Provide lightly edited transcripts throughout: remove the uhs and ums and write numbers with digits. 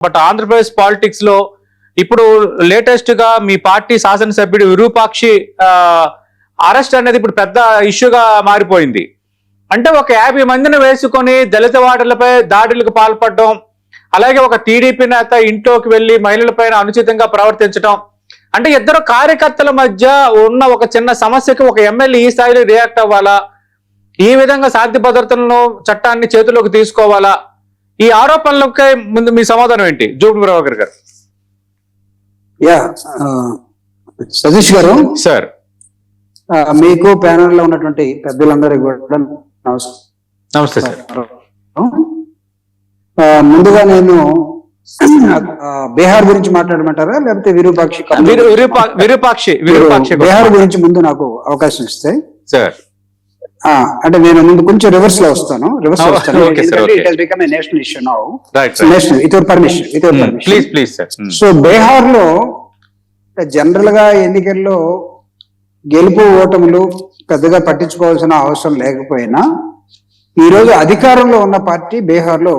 But Andhra Pradesh politics లో ఇప్పుడు latest గా మీ పార్టీ శాసనసభ్యుడు విరూపాక్షి అరెస్ట్ అనేది ఇప్పుడు పెద్ద ఇష్యూగా మారిపోయింది. అంటే ఒక 50 మందిని వేసుకొని దళిత వాడలపై దాడులకు పాల్పడడం, అలాగే ఒక టీడీపీ నేత ఇంట్లోకి వెళ్లి మహిళలపైన అనుచితంగా ప్రవర్తించడం, అంటే ఇద్దరు కార్యకర్తల మధ్య ఉన్న ఒక చిన్న సమస్యకి ఒక ఎమ్మెల్యే ఈ స్థాయిలో రియాక్ట్ అవ్వాలా, ఈ విధంగా శాంతి భద్రతలను చట్టాన్ని చేతుల్లోకి తీసుకోవాలా? ఈ ఆరోపణలకి ముందు మీ సమాధానం ఏంటి జూపల్లి ప్రభాకర్ గారు? సతీష్ గారు, సార్ మీకు ప్యానల్ లో ఉన్నటువంటి పెద్దలందరికీ కూడా నమస్తే సార్. ముందుగా నేను బీహార్ గురించి మాట్లాడమంటారా లేకపోతే విరూపాక్షి బీహార్ గురించి ముందు నాకు అవకాశం ఇస్తే సార్. అంటే నేను ముందు కొంచెం రివర్స్ లో వస్తాను. సో బీహార్ లో జనరల్ గా ఎన్నికల్లో గెలుపు ఓటములు పెద్దగా పట్టించుకోవాల్సిన అవసరం లేకపోయినా ఈ రోజు అధికారంలో ఉన్న పార్టీ బీహార్ లో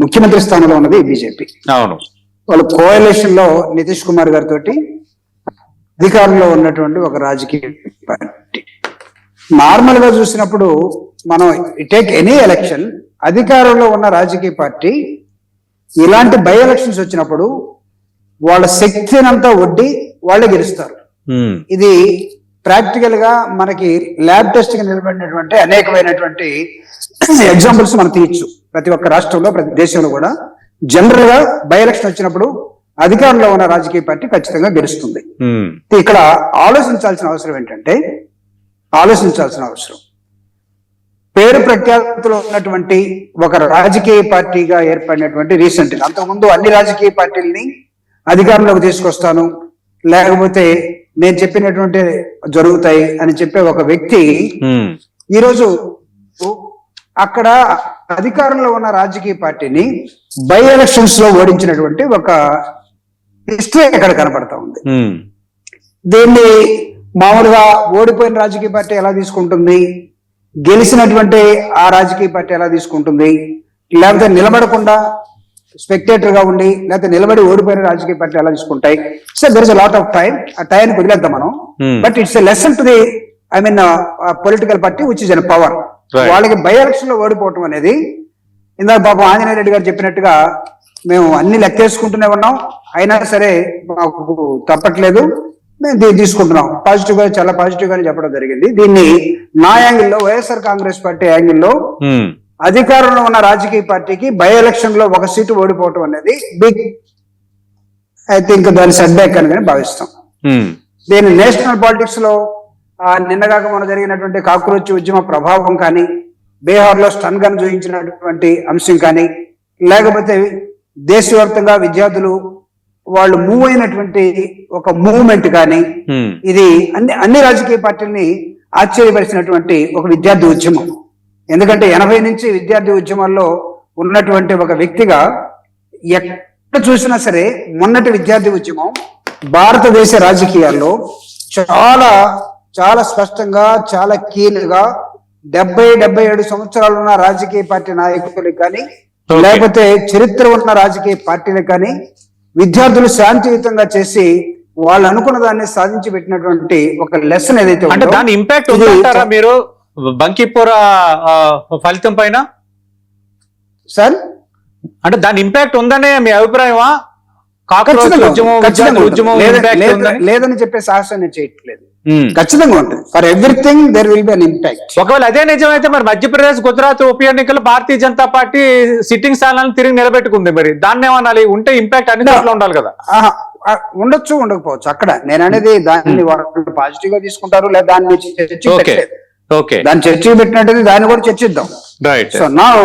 ముఖ్యమంత్రి స్థానంలో ఉన్నది బీజేపీ. అవును, వాళ్ళు కోalition లో నితీష్ కుమార్ గారితో అధికారంలో ఉన్నటువంటి ఒక రాజకీయ పార్టీ. నార్మల్ గా చూసినప్పుడు మనం టేక్ ఎనీ ఎలక్షన్, అధికారంలో ఉన్న రాజకీయ పార్టీ ఇలాంటి బై ఎలక్షన్స్ వచ్చినప్పుడు వాళ్ళ శక్తినంతా ఒడ్డి వాళ్ళే గెలుస్తారు. ఇది ప్రాక్టికల్ గా మనకి ల్యాబ్ టెస్ట్ గా నిలబడినటువంటి అనేకమైనటువంటి ఎగ్జాంపుల్స్ మనం తీయచ్చు. ప్రతి ఒక్క రాష్ట్రంలో, ప్రతి దేశంలో కూడా జనరల్ గా బై ఎలక్షన్ వచ్చినప్పుడు అధికారంలో ఉన్న రాజకీయ పార్టీ ఖచ్చితంగా గెలుస్తుంది. ఇక్కడ ఆలోచించాల్సిన అవసరం ఏంటంటే, పేరు ప్రఖ్యాతులు ఉన్నటువంటి ఒక రాజకీయ పార్టీగా ఏర్పడినటువంటి రీసెంట్ గా, అంతకుముందు అన్ని రాజకీయ పార్టీలని అధికారంలోకి తీసుకొస్తాను, లేకపోతే నేను చెప్పినటువంటి జరుగుతాయి అని చెప్పే ఒక వ్యక్తి ఈరోజు అక్కడ అధికారంలో ఉన్న రాజకీయ పార్టీని బై ఎలక్షన్స్ లో ఓడించినటువంటి ఒక హిస్టరీ అక్కడ కనపడతా ఉంది. దీన్ని మామూలుగా ఓడిపోయిన రాజకీయ పార్టీ ఎలా తీసుకుంటుంది, గెలిచినటువంటి ఆ రాజకీయ పార్టీ ఎలా తీసుకుంటుంది, లేకపోతే నిలబడకుండా స్పెక్టేటర్ గా ఉండి లేకపోతే నిలబడి ఓడిపోయిన రాజకీయ పార్టీ ఎలా తీసుకుంటాయి. So there is a lot of time. ఆ టైంకి వదిలేద్దాం మనం. But it's a lesson to the political party which is in power. వాళ్ళకి బై ఎలక్షన్ లో ఓడిపోవటం అనేది, ఇందాక పాపం ఆంజనేయ రెడ్డి గారు చెప్పినట్టుగా మేము అన్ని లెక్కేసుకుంటూనే ఉన్నాం, అయినా సరే మాకు తప్పట్లేదు, మేము దీన్ని తీసుకుంటున్నాం. పాజిటివ్ గా, చాలా పాజిటివ్ గానే చెప్పడం జరిగింది. దీన్ని నా యాంగిల్లో, వైఎస్ఆర్ కాంగ్రెస్ పార్టీ యాంగిల్లో అధికారంలో ఉన్న రాజకీయ పార్టీకి బై ఎలక్షన్ లో ఒక సీటు ఓడిపోవటం అనేది బిగ్, ఐ థింక్ దాని సెట్ బ్యాక్ అని భావిస్తాం. దీని నేషనల్ పాలిటిక్స్ లో నిన్నగాక మొన్న జరిగినటువంటి కాక్రోచ్ ఉద్యమ ప్రభావం కానీ, బీహార్ లో స్టన్ గన్ చూపించినటువంటి అంశం కానీ, లేకపోతే దేశవ్యాప్తంగా విద్యార్థులు వాళ్ళు మూవ్ అయినటువంటి ఒక మూవ్మెంట్ కానీ, ఇది అన్ని రాజకీయ పార్టీలని ఆశ్చర్యపరిచినటువంటి ఒక విద్యార్థి ఉద్యమం. ఎందుకంటే 80 నుంచి విద్యార్థి ఉద్యమాల్లో ఉన్నటువంటి ఒక వ్యక్తిగా ఎక్కడ చూసినా సరే మొన్నటి విద్యార్థి ఉద్యమం భారతదేశ రాజకీయాల్లో చాలా చాలా స్పష్టంగా, చాలా కీలుగా 70-77 సంవత్సరాలు ఉన్న రాజకీయ పార్టీ నాయకులకు కానీ, లేకపోతే చరిత్ర ఉన్న రాజకీయ పార్టీలకు కానీ విద్యార్థులు శాంతియుతంగా చేసి వాళ్ళు అనుకున్న దాన్ని సాధించి పెట్టినటువంటి ఒక లెసన్ ఏదైతే ఉందో, దాని ఇంపాక్ట్ ఉందంటారా మీరు బంకిపుర ఫలితం పైన? సార్, అంటే దాని ఇంపాక్ట్ ఉందనే మీ అభిప్రాయమా? లేదని చెప్పే సాహసం నేను చేయట్లేదు. ఖచ్చితంగా ఉంటుంది. For everything there will be an impact. ఒకవేళ అదే నిజమైతే మరి మధ్యప్రదేశ్, గుజరాత్ ఉప ఎన్నికలు భారతీయ జనతా పార్టీ సిట్టింగ్ స్థానాలను తిరిగి నిలబెట్టుకుంది. మరి దాన్ని ఏమనాలి? ఉంటే ఇంపాక్ట్ అన్ని చోట్ల ఉండాలి కదా. ఉండొచ్చు, ఉండకపోవచ్చు. అక్కడ నేను అనేది దాన్ని వాళ్ళు పాజిటివ్ గా తీసుకుంటారు, లేదా దాన్ని దాన్ని చర్చ పెట్టినట్టు దాన్ని కూడా చర్చిద్దాం. So now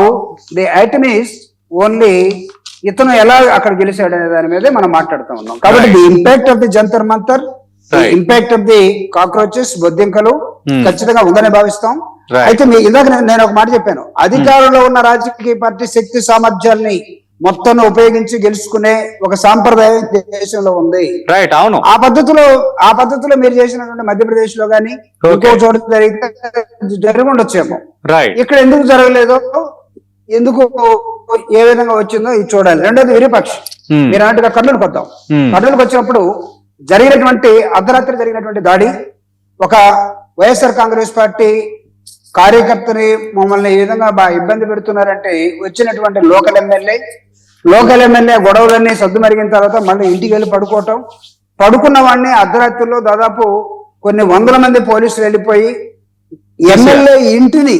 the item is only ఇతను ఎలా అక్కడ గెలిచాడు అనే దాని మీదే మనం మాట్లాడుతూ ఉన్నాం. కాబట్టి the impact of the Jantar Mantar, impact of the cockroaches, బొద్దింకలు ఖచ్చితంగా ఉందని భావిస్తాం. అయితే ఇందాక నేను ఒక మాట చెప్పాను, అధికారంలో ఉన్న రాజకీయ పార్టీ శక్తి సామర్థ్యాల్ని మొత్తం ఉపయోగించి గెలుచుకునే ఒక సాంప్రదాయం దేశంలో ఉంది. రైట్, అవును. ఆ పద్ధతిలో మీరు చేసినటువంటి మధ్యప్రదేశ్ లో గానీ ఇంకో చోట జరిగి ఉండొచ్చేమో. ఇక్కడ ఎందుకు జరగలేదో, ఎందుకు ఏ విధంగా వచ్చిందో ఇది చూడాలి. రెండోది విరూపాక్ష. మీరు అన్నట్టుగా కర్నూలుకి వద్దాం. కర్నూలుకి వచ్చినప్పుడు జరిగినటువంటి అర్ధరాత్రి జరిగినటువంటి దాడి, ఒక వైఎస్ఆర్ కాంగ్రెస్ పార్టీ కార్యకర్తని మమ్మల్ని ఈ విధంగా ఇబ్బంది పెడుతున్నారంటే వచ్చినటువంటి లోకల్ ఎమ్మెల్యే గొడవలన్నీ సద్దు మరిగిన తర్వాత మళ్ళీ ఇంటికి వెళ్ళి పడుకున్న వాడిని అర్ధరాత్రిలో దాదాపు కొన్ని వందల మంది పోలీసులు వెళ్ళిపోయి ఎమ్మెల్యే ఇంటిని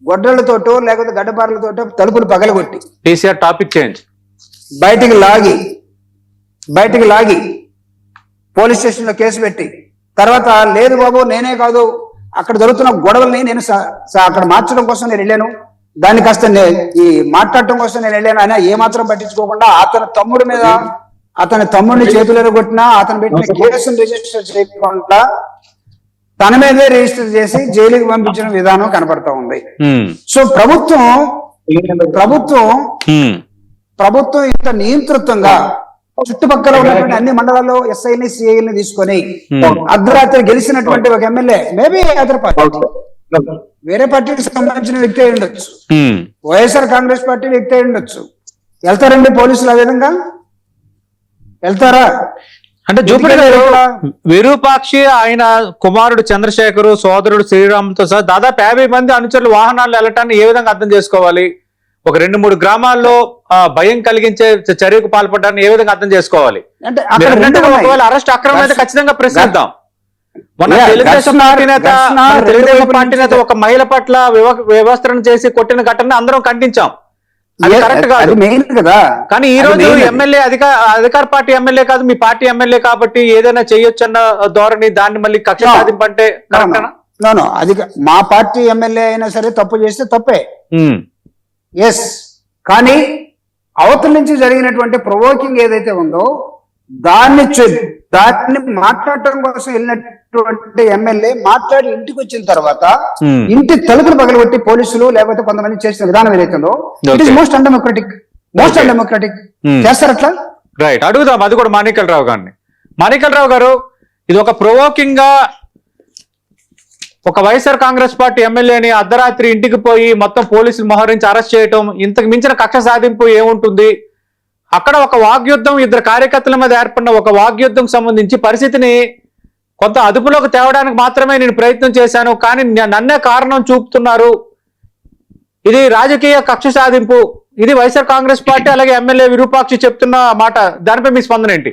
గొడ్డలతోటో లేకపోతే గడ్డపారలతోటో తలుపులు పగలగొట్టి కేసీఆర్ టాపిక్ చేంజ్ బయటికి లాగి పోలీస్ స్టేషన్ లో కేసు పెట్టి తర్వాత లేదు బాబు నేనే కాదు అక్కడ జరుగుతున్న గొడవల్ని నేను అక్కడ మార్చడం కోసం నేను వెళ్ళాను, దాన్ని కాస్త ఈ మాట్లాడటం కోసం నేను వెళ్ళాను అని ఏమాత్రం పట్టించుకోకుండా అతని తమ్ముడిని చేతులు కొట్టినా అతను పెట్టిన కేసును రిజిస్టర్ చేయకుండా తన మీదే రిజిస్టర్ చేసి జైలుకి పంపించిన విధానం కనపడతా ఉంది. సో ప్రభుత్వం ఇంత నియంతృత్వంగా చుట్టుపక్కల ఉన్నటువంటి అన్ని మండలాల్లో ఎస్ఐని సిఐని తీసుకొని అర్ధరాత్రి గెలిచినటువంటి ఒక ఎమ్మెల్యే మేబీ అదర్ పార్టీ వేరే పార్టీకి సంబంధించిన వ్యక్తి అయి ఉండొచ్చు, వైఎస్ఆర్ కాంగ్రెస్ పార్టీ వ్యక్తి అయి ఉండొచ్చు. వెళ్తారండి పోలీసులు ఆ విధంగా వెళ్తారా? అంటే జూపిటర్ విరూపాక్షి ఆయన కుమారుడు చంద్రశేఖరు సోదరుడు శ్రీరాముతో సహా దాదాపు 50 మంది అనుచరులు వాహనాలు వెళ్ళటాన్ని ఏ విధంగా అర్థం చేసుకోవాలి? ఒక 2-3 గ్రామాల్లో భయం కలిగించే చర్యకు పాల్పడడాన్ని ఏ విధంగా అర్థం చేసుకోవాలి? అంటే ఒకవేళ అరెస్ట్ అక్రమం అయితే ఖచ్చితంగా ప్రశ్నిద్దాం. మన తెలుగుదేశం పార్టీ నేత ఒక మహిళ పట్ల వ్యవస్థను చేసి కొట్టిన ఘటన అందరం ఖండించాం, అది కరెక్ట్ కాదు కదా. కానీ ఈ రోజు ఎమ్మెల్యే అధికార పార్టీ ఎమ్మెల్యే కాదు, మీ పార్టీ ఎమ్మెల్యే కాబట్టి ఏదైనా చేయొచ్చు అన్న ధోరణి, దాన్ని మళ్ళీ కక్ష సాధింపు అంటే అది మా పార్టీ ఎమ్మెల్యే అయినా సరే తప్పు చేస్తే తప్పే, ఎస్. కానీ అవతల నుంచి జరిగినటువంటి ప్రొవోకింగ్ ఏదైతే ఉందో దాన్ని మాట్లాడటం కోసం వెళ్ళినటువంటి ఎమ్మెల్యే మాట్లాడి ఇంటికి వచ్చిన తర్వాత ఇంటి తలుపులు పగలగొట్టి పోలీసులు లేకపోతే కొంతమంది చేసిన విధానం ఏదైతుందో ఇట్ ఇస్ మోస్ట్ అన్డెమోక్రటిక్ చేస్తారు అట్లా. రైట్, అడుగుదాం అది కూడా మాణిక్యాల రావు గారిని. మాణిక్యాల రావు గారు, ఇది ఒక ప్రొవోకింగ్ గా ఒక వైఎస్ఆర్ కాంగ్రెస్ పార్టీ ఎమ్మెల్యేని అర్ధరాత్రి ఇంటికి పోయి మొత్తం పోలీసులు మోహరించి అరెస్ట్ చేయటం, ఇంతకు మించిన కక్ష సాధింపు ఏముంటుంది? అక్కడ ఒక వాగ్యుద్ధం, ఇద్దరు కార్యకర్తల మీద ఏర్పడిన ఒక వాగ్యుద్ధం సంబంధించి పరిస్థితిని కొంత అదుపులోకి తేవడానికి మాత్రమే నేను ప్రయత్నం చేశాను, కానీ నన్నే కారణం చూపుతున్నారు, ఇది రాజకీయ కక్ష సాధింపు, ఇది వైఎస్ఆర్ కాంగ్రెస్ పార్టీ అలాగే ఎమ్మెల్యే విరూపాక్షి చెప్తున్న మాట, దానిపై మీ స్పందన ఏంటి?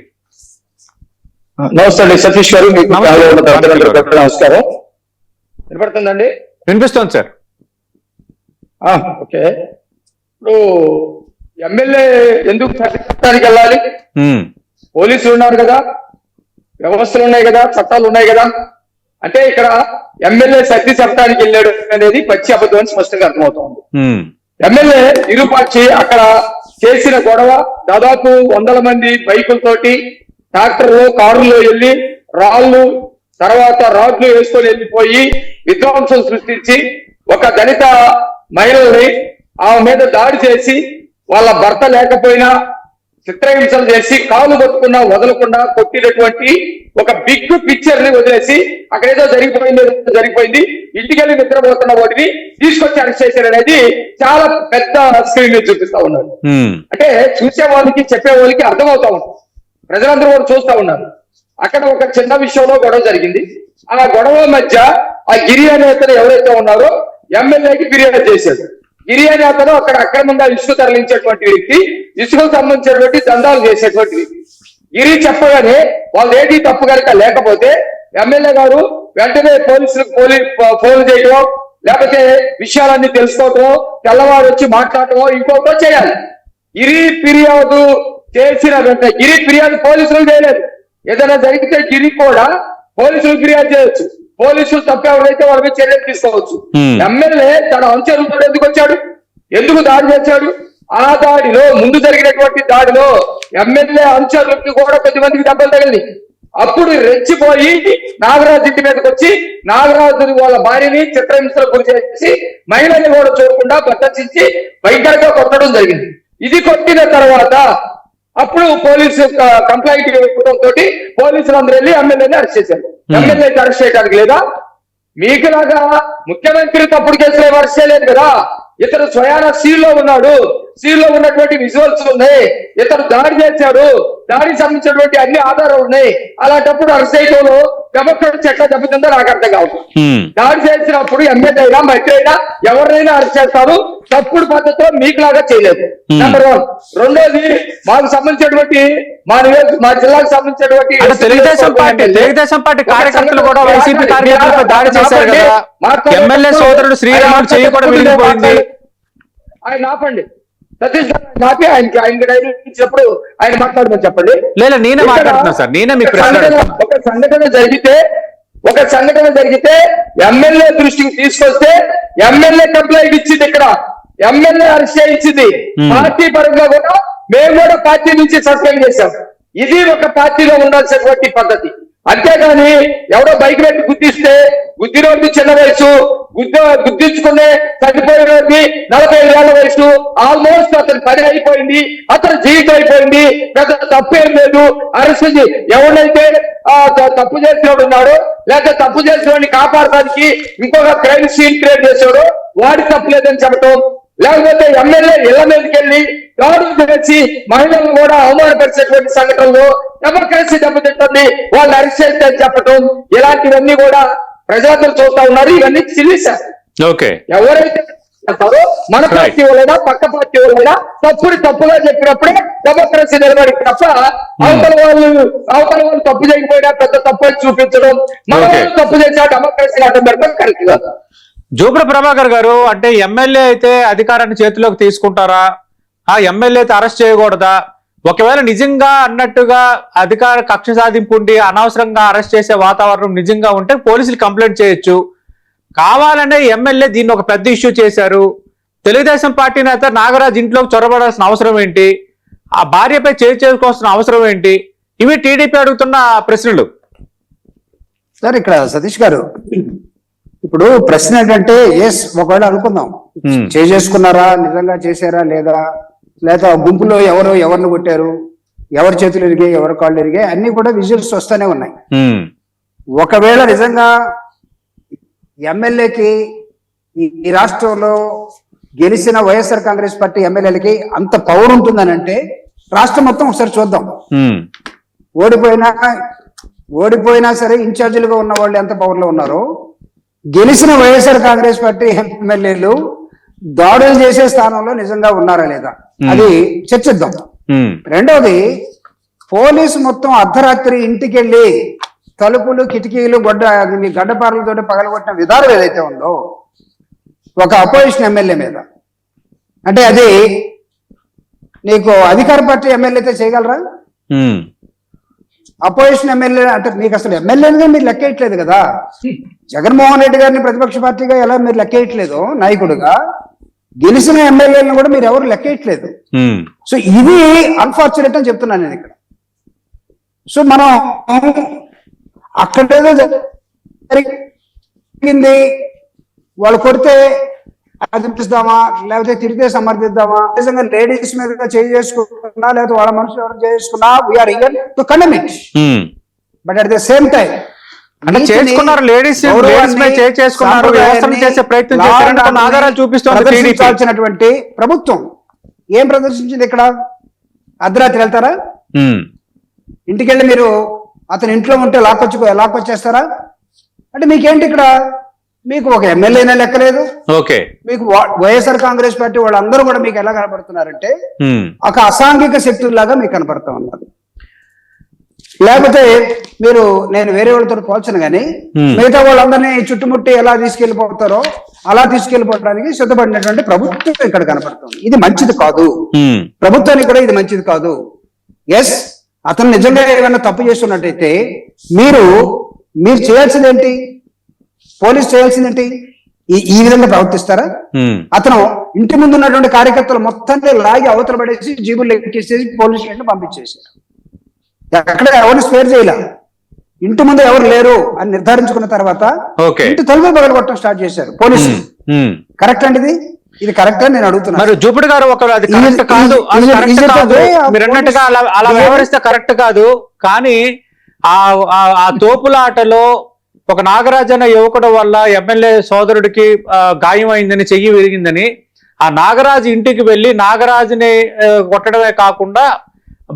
నమస్తే సతీష్ గారు, నమస్కారం. వినపడుతుందండి? వినిపిస్తుంది సార్. ఓకే, ఇప్పుడు ఎమ్మెల్యే ఎందుకు చట్టానికి వెళ్ళాలి? పోలీసులు ఉన్నారు కదా, వ్యవస్థలు ఉన్నాయి కదా, చట్టాలు ఉన్నాయి కదా. అంటే ఇక్కడ ఎమ్మెల్యే సర్ది చట్టానికి వెళ్ళాడు అనేది పచ్చి అబద్ధం అని స్పష్టంగా అర్థమవుతోంది. ఎమ్మెల్యే విరూపాక్షి అక్కడ చేసిన గొడవ దాదాపు 100 మంది బైకులతోటి ట్రాక్టర్లు కారులో వెళ్ళి రాళ్లు తర్వాత రాడ్లు వేసుకొని వెళ్ళిపోయి విధ్వంసం సృష్టించి ఒక దళిత మహిళల్ని ఆమె మీద దాడి చేసి వాళ్ళ భర్త లేకపోయినా చిత్రహింసలు చేసి కాలు పట్టుకున్నా వదలకుండా కొట్టినటువంటి ఒక బిగ్ పిక్చర్ ని వదిలేసి అక్కడ ఏదో జరిగిపోయింది ఇంటికెళ్ళి నిద్రపోతున్న వాటిని తీసుకొచ్చి అరెస్ట్ చేశారు అనేది చాలా పెద్ద స్క్రీన్ మీద చూపిస్తా ఉన్నారు. అంటే చూసే వాళ్ళకి చెప్పే వాళ్ళకి అర్థమవుతా ఉంది, ప్రజలందరూ కూడా చూస్తా ఉన్నారు. అక్కడ ఒక చిన్న విషయంలో గొడవ జరిగింది. ఆ గొడవ మధ్య ఆ గిరి అనే అతను ఎవరైతే ఉన్నారో ఎమ్మెల్యేకి ఫిర్యాదు చేశాడు. గిరి అనే అతను అక్కడ అక్రమంగా ఇసుక తరలించేటువంటి వ్యక్తి, ఇసుకకు సంబంధించినటువంటి దందాలు చేసేటువంటి వ్యక్తి. గిరి చెప్పగానే వాళ్ళు ఏది తప్పు కనుక లేకపోతే ఎమ్మెల్యే గారు వెంటనే పోలీసులకు ఫోన్ చేయటమో లేకపోతే విషయాలన్నీ తెలుసుకోవటమో తెల్లవారు వచ్చి మాట్లాడటమో ఇంకొకటో చేయాలి. గిరి ఫిర్యాదు చేసిన వెంటనే గిరి ఫిర్యాదు పోలీసులు చేయలేదు. ఏదైనా జరిగితే గిరి కూడా పోలీసులు ఫిర్యాదు చేయొచ్చు, పోలీసులు తప్పు ఎవరైతే వాళ్ళ మీద చర్యలు తీసుకోవచ్చు. ఎమ్మెల్యే తన అనుచరులతో ఎందుకు వచ్చాడు, ఎందుకు దాడి చేశాడు? ఆ దాడిలో ముందు జరిగినటువంటి దాడిలో ఎమ్మెల్యే అనుచరులకు కూడా 10 మందికి దెబ్బలు తగిలింది. అప్పుడు రెచ్చిపోయి నాగరాజు ఇంటి మీదకి వచ్చి నాగరాజు వాళ్ళ భార్యని చిత్రహింసలకు గురి చేసి మహిళల్ని కూడా చూడకుండా ప్రదర్శించి భయంకరంగా కొట్టడం జరిగింది. ఇది కొట్టిన తర్వాత అప్పుడు పోలీసు కంప్లైంట్ ఇవ్వడంతో పోలీసులు అందరూ వెళ్ళి ఎమ్మెల్యేని అరెస్ట్ చేశారు. ఎమ్మెల్యేని అరెస్ట్ చేయడానికి లేదా? మీకులాగా ముఖ్యమంత్రి తప్పుడు కేసులు అరెస్ట్ చేయలేదు కదా, ఇతను స్వయాన సీల్లో ఉన్నాడు, సీల్లో ఉన్నటువంటి విజువల్స్ ఉన్నాయి, ఇతను దాడి చేశాడు, దాడికి సంబంధించినటువంటి అన్ని ఆధారాలు ఉన్నాయి. అలాంటప్పుడు అరెస్ట్ చేయడంలో డెమోక్రటిక్ చట్టం దెబ్బతిందో నాకు అర్థం కాదు. దాడి చేసినప్పుడు ఎమ్మెల్యే అయినా మంత్రి అయినా ఎవరినైనా అరెస్ట్ చేస్తారు, తప్పుడు పద్ధతిలో మీకులాగా చేయలేదు. నెంబర్ 1. రెండోది, మాకు సంబంధించినటువంటి మా జిల్లాకు సంబంధించినటువంటి తెలుగుదేశం పార్టీ కార్యకర్తలు కూడా వైసీపీ కార్యకర్తలపై దాడి చేశారు కదా. ఎమ్మెల్యే సోదరుడు శ్రీరాముడు చేయకూడదు విరిగిపోయింది. ఆయన ఆపండి, సతీష్ గారు ఆపి ఆయనకి ఇచ్చినప్పుడు ఆయన మాట్లాడమని చెప్పండి. లేదా నేనే మాట్లాడుతున్నా సార్, నేనే మీ ప్రశ్న. ఒక సంఘటన జరిగితే ఎమ్మెల్యే దృష్టికి తీసుకొస్తే ఎమ్మెల్యే కంప్లైంట్ ఇచ్చింది, ఇక్కడ ఎమ్మెల్యే అరెస్ట్ చేయించింది. పార్టీ పరంగా కూడా మేము కూడా పార్టీ నుంచి సస్పెండ్ చేశాం. ఇది ఒక పార్టీలో ఉండాల్సినటువంటి పద్ధతి. అంతేగాని ఎవడో బైక్ పెట్టి గుద్దిస్తే గుద్దినోడికి చిన్న వయసు, గుద్దించుకునే చనిపోయినోడికి 45 ఏళ్ల వయసు, ఆల్మోస్ట్ అతని పని అయిపోయింది, అతని జీవితం అయిపోయింది, పెద్ద తప్పు ఏం లేదు. అరెస్ట్ ఎవడైతే తప్పు చేసినోడు ఉన్నాడో లేకపోతే తప్పు చేసినోడిని కాపాడడానికి ఇంకొక క్రైమ్ సీన్ క్రియేట్ చేసాడు, వాడి తప్పు లేదని చెప్పటం, లేకపోతే ఎమ్మెల్యే ఇళ్ల మీదకి వెళ్ళి దాడులు చేసి మహిళలను కూడా అవమానపరిచేటువంటి సంఘటనలు డెమోక్రసీ దెబ్బతింటుంది, వాళ్ళు అరెస్ట్ చేస్తే చెప్పటం, ఇలాంటివన్నీ కూడా ప్రజలందరూ చూస్తా ఉన్నారు. ఇవన్నీ చిల్లిశారు. ఎవరైతే మన పార్టీ వాళ్ళైనా పక్క పార్టీ వాళ్ళైనా తప్పుగా చెప్పినప్పుడే డెమోక్రసీ నిలబడి తప్ప అవతల వాళ్ళు తప్పు చేయకపోయినా పెద్ద తప్పు చూపించడం, మన తప్పు చేసా డెమోక్రసీ అడ్డం పెట్టడం కరెక్ట్ కాదు. జూపూడి ప్రభాకర్ గారు, అంటే ఎమ్మెల్యే అయితే అధికారాన్ని చేతిలోకి తీసుకుంటారా, ఆ ఎమ్మెల్యే అయితే అరెస్ట్ చేయకూడదా? ఒకవేళ నిజంగా అన్నట్టుగా అధికార కక్ష సాధింపు ఉండి అనవసరంగా అరెస్ట్ చేసే వాతావరణం నిజంగా ఉంటే పోలీసులు కంప్లైంట్ చేయొచ్చు. కావాలనే ఎమ్మెల్యే దీన్ని ఒక పెద్ద ఇష్యూ చేశారు. తెలుగుదేశం పార్టీ నేత నాగరాజ్ ఇంట్లోకి చొరబడాల్సిన అవసరం ఏంటి? ఆ భార్యపై చేసుకోవాల్సిన అవసరం ఏంటి? ఇవి టీడీపీ అడుగుతున్న ప్రశ్నలు. సార్ ఇక్కడ సతీష్ గారు, ఇప్పుడు ప్రశ్న ఏంటంటే ఒకవేళ అనుకుందాం, చేసుకున్నారా, నిజంగా చేశారా లేదా గుంపులో ఎవరిని కొట్టారు, ఎవరి చేతులు ఇరిగాయి, ఎవరి కాళ్ళు ఇరిగాయి, అన్ని కూడా విజువల్స్ వస్తూనే ఉన్నాయి. ఒకవేళ నిజంగా ఎమ్మెల్యేకి ఈ రాష్ట్రంలో గెలిచిన వైఎస్ఆర్ కాంగ్రెస్ పార్టీ ఎమ్మెల్యేలకి అంత పవర్ ఉంటుందని అంటే రాష్ట్రం మొత్తం ఒకసారి చూద్దాం. ఓడిపోయినా సరే ఇన్ఛార్జీలుగా ఉన్న వాళ్ళు ఎంత పవర్ లో ఉన్నారో, గెలిచిన వైఎస్ఆర్ కాంగ్రెస్ పార్టీ ఎమ్మెల్యేలు దాడులు చేసే స్థానంలో నిజంగా ఉన్నారా లేదా అది చర్చిద్దాం. రెండవది, పోలీసు మొత్తం అర్ధరాత్రి ఇంటికి వెళ్ళి తలుపులు కిటికీలు గడ్డపారలతో పగలగొట్టిన విధానం ఏదైతే ఉందో ఒక అపోజిషన్ ఎమ్మెల్యే మీద, అంటే అది నీకు అధికార పార్టీ ఎమ్మెల్యే అయితే చేయగలరా? అపోజిషన్ ఎమ్మెల్యే అంటే మీకు అసలు ఎమ్మెల్యేగా మీరు లెక్కేయట్లేదు కదా. జగన్మోహన్ రెడ్డి గారిని ప్రతిపక్ష పార్టీగా ఎలా మీరు లెక్కేయట్లేదు, నాయకుడుగా గెలిచిన ఎమ్మెల్యేలను కూడా మీరు ఎవరు లెక్కేయట్లేదు. సో ఇది అన్ఫార్చునేట్ అని చెప్తున్నాను నేను ఇక్కడ. సో మనం అక్కడేదో జరిగింది, వాళ్ళు కొడితే అదిపిస్తామా లేకపోతే తిరిగితే సమర్థిద్దామా, నిజంగా లేడీస్ మీద చేసుకున్నా లేకపోతే వాళ్ళ మనుషులు ఎవరు చేసుకున్నా we are eager to condemn it. But at the same time అంటే చేసుకున్నారు, లేడీస్ చేసుకున్నారు, చేసే ప్రయత్నం చేశారని ఆధారాలు చూపిస్తున్నటువంటి ప్రభుత్వం ఏం ప్రదర్శించింది ఇక్కడ? అర్ధరాత్రి వెళ్తారా? ఇంటికెళ్ళి మీరు అతని ఇంట్లో ఉంటే లాక్కొచ్చేస్తారా? అంటే మీకేంటి ఇక్కడ? మీకు ఒక ఎమ్మెల్యేనే లెక్కలేదు, మీకు వైఎస్ఆర్ కాంగ్రెస్ పార్టీ వాళ్ళందరూ కూడా మీకు ఎలా కనపడుతున్నారంటే ఒక అసాంఘిక శక్తుల్లాగా మీకు కనపడతా ఉన్నారు. లేకపోతే మీరు, నేను వేరే వాళ్ళతో పోల్చను కానీ మిగతా వాళ్ళందరినీ చుట్టుముట్టి ఎలా తీసుకెళ్లిపోతారో అలా తీసుకెళ్లిపోవడానికి సిద్ధపడినటువంటి ప్రభుత్వం ఇక్కడ కనపడుతుంది. ఇది మంచిది కాదు, ప్రభుత్వానికి కూడా ఇది మంచిది కాదు. అతను నిజంగా ఏమైనా తప్పు చేస్తున్నట్టయితే మీరు చేయాల్సింది ఏంటి? పోలీసు చేయాల్సిందేంటి? ఈ విధంగా ప్రవర్తిస్తారా? అతను ఇంటి ముందు ఉన్నటువంటి కార్యకర్తలు మొత్తాన్ని లాగి అవతల పడేసి జీబులు ఎక్కేసేసి పోలీస్ స్టేషన్ పంపించేసారు. ఎక్కడ ఎవరిని స్పేర్ చేయలే. ఇంటి ముందు ఎవరు లేరు అని నిర్ధారించుకున్న తర్వాత ఇంటి తలుపు పగలగొట్టడం స్టార్ట్ చేశారు పోలీసులు. కరెక్ట్ అండి ఇది కరెక్ట్ అని నేను అడుగుతున్నాను. మరి జూపూడి గారు, ఒకవేళ మీరు అన్నట్టుగా అలా వ్యవహరిస్తే కరెక్ట్ కాదు, కానీ ఆ తోపులాటలో ఒక నాగరాజన్న యువకుడు వల్ల ఎమ్మెల్యే సోదరుడికి గాయం అయిందని, చెయ్యి విరిగిందని ఆ నాగరాజు ఇంటికి వెళ్ళి నాగరాజుని కొట్టడమే కాకుండా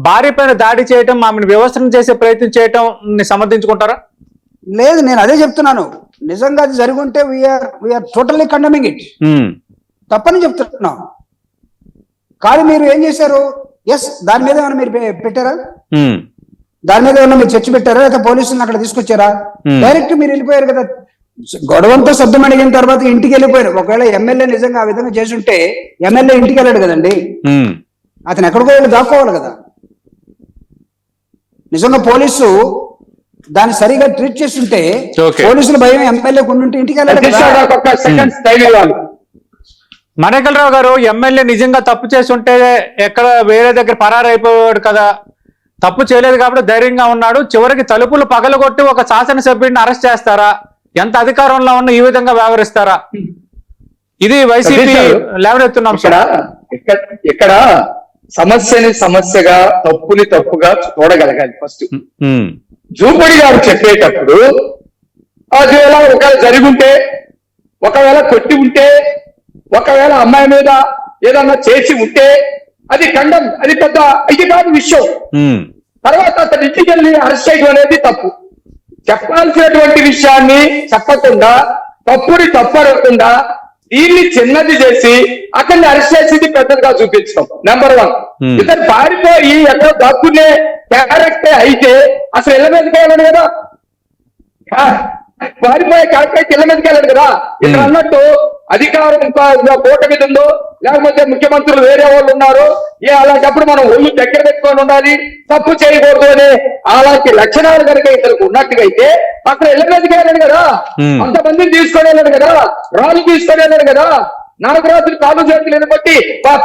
భార్య పైన దాడి చేయటం, ఆమెను వ్యవస్థను చేసే ప్రయత్నం చేయటం సమర్థించుకుంటారా? లేదు, నేను అదే చెప్తున్నాను. నిజంగా అది జరిగి ఉంటే వీఆర్ టోటల్లీ కండమింగ్ ఇట్, తప్పని చెప్తున్నాం. కానీ మీరు ఏం చేశారు? ఎస్, దాని మీద ఏమైనా మీరు పెట్టారా? దాని మీద ఏమన్నా మీరు చర్చ పెట్టారా, లేదా పోలీసులను అక్కడ తీసుకొచ్చారా? డైరెక్ట్ మీరు వెళ్ళిపోయారు కదా. గొడవంతో శబ్దం అడిగిన తర్వాత ఇంటికి వెళ్ళిపోయారు. ఒకవేళ ఎమ్మెల్యే నిజంగా ఆ విధంగా చేసి ఉంటే ఎమ్మెల్యే ఇంటికి వెళ్ళాడు కదండి, అతను ఎక్కడికో వెళ్ళి దాక్కోవాలి కదా. నిజంగా పోలీసు దాన్ని సరిగా ట్రీట్ చేస్తుంటే పోలీసుల భయం ఎమ్మెల్యేకు ఉండుంటే ఇంటికి వెళ్ళాడు కదా. మనకలరావు గారు, ఎమ్మెల్యే నిజంగా తప్పు చేసి ఉంటే ఎక్కడ వేరే దగ్గర పరారైపోయాడు కదా, తప్పు చేయలేదు కాబట్టి ధైర్యంగా ఉన్నాడు. చివరికి తలుపులు పగలగొట్టి ఒక శాసనసభ్యుడిని అరెస్ట్ చేస్తారా? ఎంత అధికారంలో ఉన్న ఈ విధంగా వ్యవహరిస్తారా? ఇది వైసీపీ లేవనెత్తున్నాం. ఇక్కడ సమస్యని సమస్యగా, తప్పుని తప్పుగా చూడగలగాలి. ఫస్ట్ జూపడి గారు చెప్పేటప్పుడు ఒకవేళ జరిగి ఉంటే, ఒకవేళ కొట్టి ఉంటే, ఒకవేళ అమ్మాయి మీద ఏదన్నా చేసి ఉంటే అది ఖండం, అది పెద్ద ఇది కాదు విషయం. తర్వాత అతను ఇంటికి వెళ్ళి అరెస్ట్ చేయడం అనేది తప్పు. చెప్పాల్సినటువంటి విషయాన్ని చెప్పకుండా, తప్పుని తప్పడకుండా దీన్ని చిన్నది చేసి అతన్ని అరెస్ట్ చేసేది పెద్దదిగా చూపించడం నెంబర్ 1. ఇతను పారిపోయి ఎక్కడో దాక్కునే క్యారెక్టర్ అయితే అసలు ఇళ్ళ మీదకి వెళ్ళాడు కదా, పారిపోయే క్యారెక్టర్ ఇళ్ళ మీదకి వెళ్ళాడు కదా. ఇక్కడ అన్నట్టు అధికారం కోట మీద ఉందో, లేకపోతే ముఖ్యమంత్రులు వేరే వాళ్ళు ఉన్నారు, అలాంటప్పుడు మనం ఒళ్ళు దగ్గర పెట్టుకొని ఉండాలి, తప్పు చేయకూడదు అనే అలాంటి లక్షణాలు కనుక ఇతరులకు ఉన్నట్టుగా అయితే అక్కడ ఇళ్ళ మీదకి వెళ్ళాడు కదా, అంతమందిని తీసుకొని వెళ్ళాడు కదా, రాళ్ళు తీసుకొని వెళ్ళాడు కదా. నాగరాజులు కాలు చేతులు బట్టి